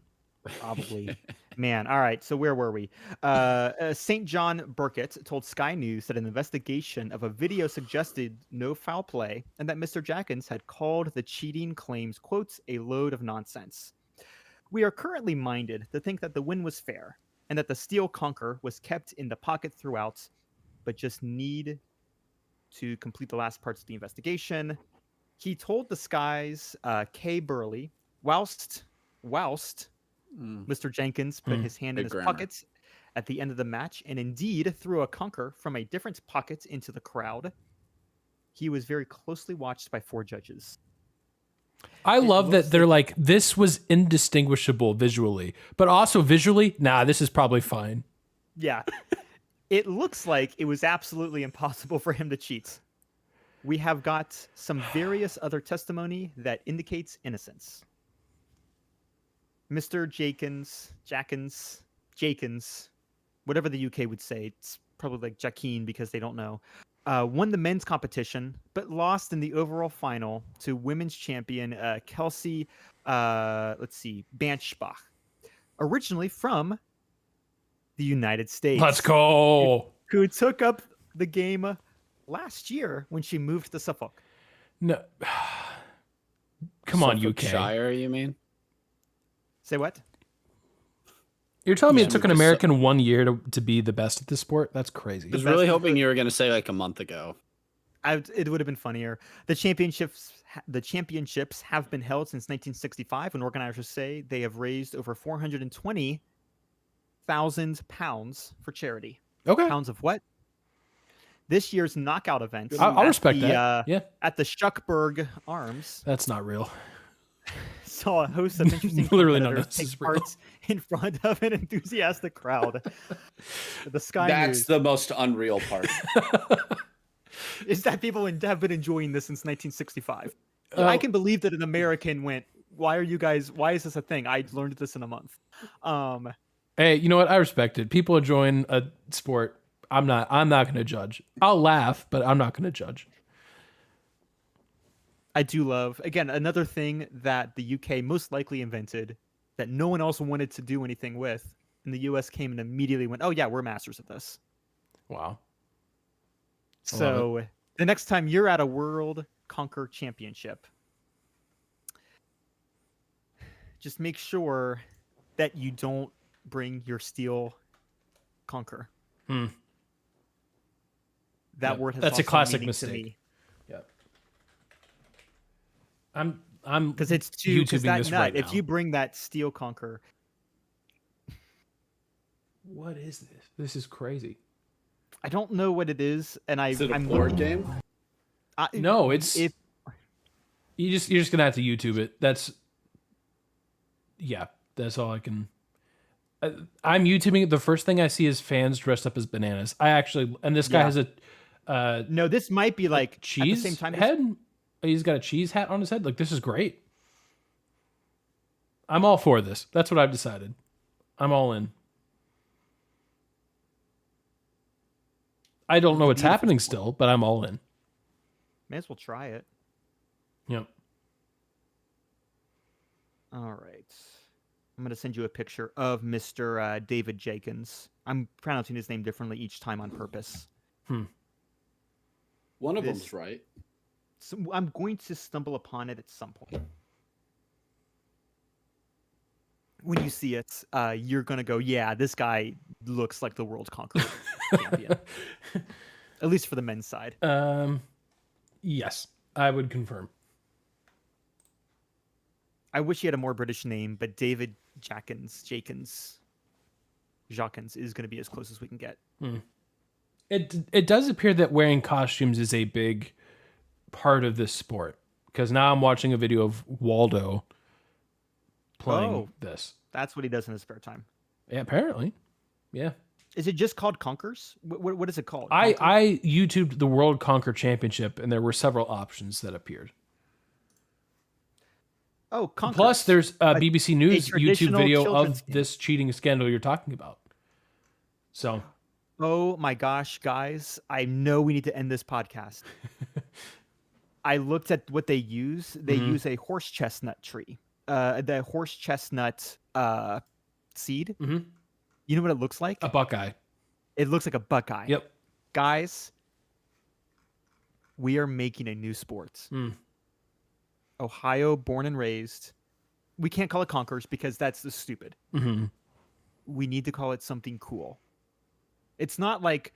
Probably. Man, all right. So where were we? St. John Burkett told Sky News that an investigation of a video suggested no foul play and that Mr. Jackins had called the cheating claims, quotes, a load of nonsense. We are currently minded to think that the win was fair and that the steel Conquer was kept in the pocket throughout, but just need to complete the last parts of the investigation. He told the Sky's Kay Burley, whilst Mr. Jenkins put his hand in his pockets at the end of the match and indeed threw a Conquer from a different pocket into the crowd. He was very closely watched by 4 judges. I love that they're like, this was indistinguishable visually, but also visually, nah, this is probably fine. Yeah. It looks like it was absolutely impossible for him to cheat. We have got some various other testimony that indicates innocence. Mr. Jackins, whatever the UK would say, it's probably like Jackeen because they don't know, won the men's competition, but lost in the overall final to women's champion Kelsey, Banschbach, originally from the United States. Let's go. Who took up the game last year when she moved to Suffolk. No. Come on, UK. Shire, you mean? Say what? You're telling me it took an American 1 year to be the best at this sport? That's crazy. I was really hoping you were going to say like a month ago. It would have been funnier. The championships have been held since 1965, and organizers say they have raised over £420,000 for charity. Okay. Pounds of what? This year's knockout event. I'll respect that. Yeah. At the Schuckburg Arms. That's not real. Saw a host of interesting Literally none competitors of this take is real. part in front of an enthusiastic crowd. The Sky That's News the most unreal part. is that people have been enjoying this since 1965. I can believe that an American went, why is this a thing? I learned this in a month. Hey, you know what? I respect it. People enjoying a sport. I'm not going to judge. I'll laugh, but I'm not going to judge. I do love, again, another thing that the UK most likely invented that no one else wanted to do anything with, and the US came and immediately went, oh yeah, we're masters of this. Wow. So the next time you're at a World Conquer Championship, just make sure that you don't bring your steel Conquer. That Yep. word has That's a lost some classic meaning to mistake. me. Yep. I'm Because it's too YouTubing that this nut. right If now. you bring that steel Conquer, What is this? This is crazy. I don't know what it is, and Is it a I'm board looking- game? No, it's if you're just gonna have to YouTube it. That's all I can. I'm YouTubing it. The first thing I see is fans dressed up as bananas. And this guy Yeah. has a no, this might be like cheese at the same time. head. He's got a cheese hat on his head. Like, this is great. I'm all for this. That's what I've decided. I'm all in. I don't know what's happening still, but I'm all in. May as well try it. Yep. All right. I'm going to send you a picture of Mr. David Jenkins. I'm pronouncing his name differently each time on purpose. One of This- them's right. So I'm going to stumble upon it at some point. When you see it, you're going to go, yeah, this guy looks like the world conqueror champion. At least for the men's side. Yes, I would confirm. I wish he had a more British name, but David Jacquins is going to be as close as we can get. It does appear that wearing costumes is a big part of this sport, because now I'm watching a video of Waldo playing Oh. this. That's what he does in his spare time. Yeah, apparently. Yeah. Is it just called Conkers? What is it called? I YouTubed the World Conquer Championship, and there were several options that appeared. Oh, Conkers. Plus, there's a BBC News YouTube traditional video children's of game. this cheating scandal you're talking about. So, Oh my gosh, guys. I know we need to end this podcast. I looked at what they use. They Mhm. use a horse chestnut tree. The horse chestnut seed. Mhm. You know what it looks like? a Buckeye. It looks like a buckeye. Yep. Guys, we are making a new sport. Ohio, born and raised. We can't call it Conkers because that's the stupid. Mm-hmm. We need to call it something cool. It's not like,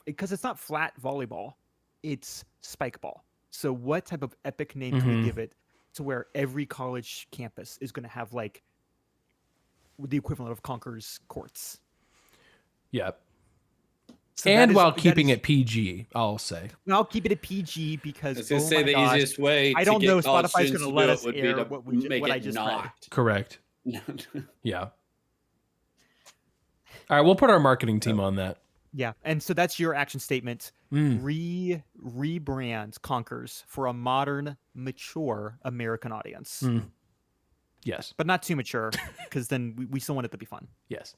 because it's not flat volleyball, it's spike ball. So what type of epic name can we give it to where every college campus is going to have like the equivalent of Conkers courts? Yeah. So that And is- while that keeping is- it PG, I'll say. I'll keep it a PG because I was gonna oh say my the gosh, easiest way. I to don't get know college Spotify's students gonna to let do us it would be air to what make I it just read. not. Correct. Yeah. All right, we'll put our marketing team on that. Yeah, and so that's your action statement. Rebrand Conkers for a modern, mature American audience, Yes. but not too mature because then we still want it to be fun. Yes.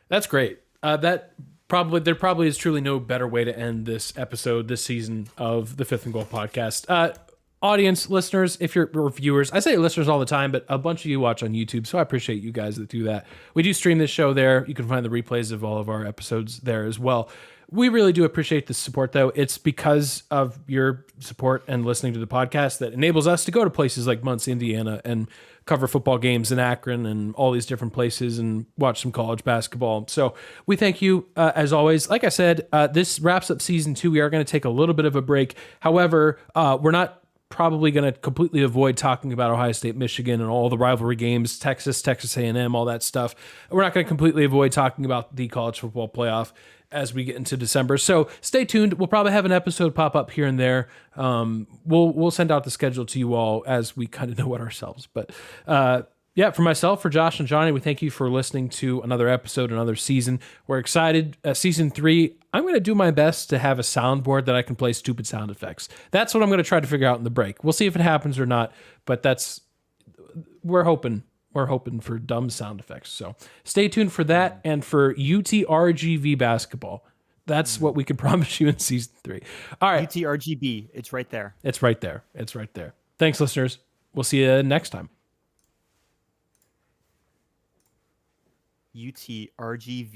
That's great. There probably is truly no better way to end this episode, this season of the Fifth and Goal podcast. Audience, listeners, or viewers, I say listeners all the time, but a bunch of you watch on YouTube, so I appreciate you guys that do that. We do stream this show there. You can find the replays of all of our episodes there as well. We really do appreciate the support, though. It's because of your support and listening to the podcast that enables us to go to places like Muncie, Indiana, and cover football games in Akron and all these different places and watch some college basketball. So we thank you, as always. Like I said, this wraps up season 2. We are going to take a little bit of a break. However, we're not probably going to completely avoid talking about Ohio State, Michigan, and all the rivalry games, Texas A&M, all that stuff. We're not going to completely avoid talking about the college football playoff as we get into December. So stay tuned. We'll probably have an episode pop up here and there. We'll send out the schedule to you all as we kind of know it ourselves. But yeah, for myself, for Josh and Johnny, we thank you for listening to another episode, another season. We're excited. Season 3, I'm going to do my best to have a soundboard that I can play stupid sound effects. That's what I'm going to try to figure out in the break. We'll see if it happens or not, but we're hoping for dumb sound effects. So stay tuned for that and for UTRGV basketball. That's what we can promise you in season 3. All right. UTRGB, it's right there. It's right there. It's right there. Thanks, listeners. We'll see you next time. UTRGV.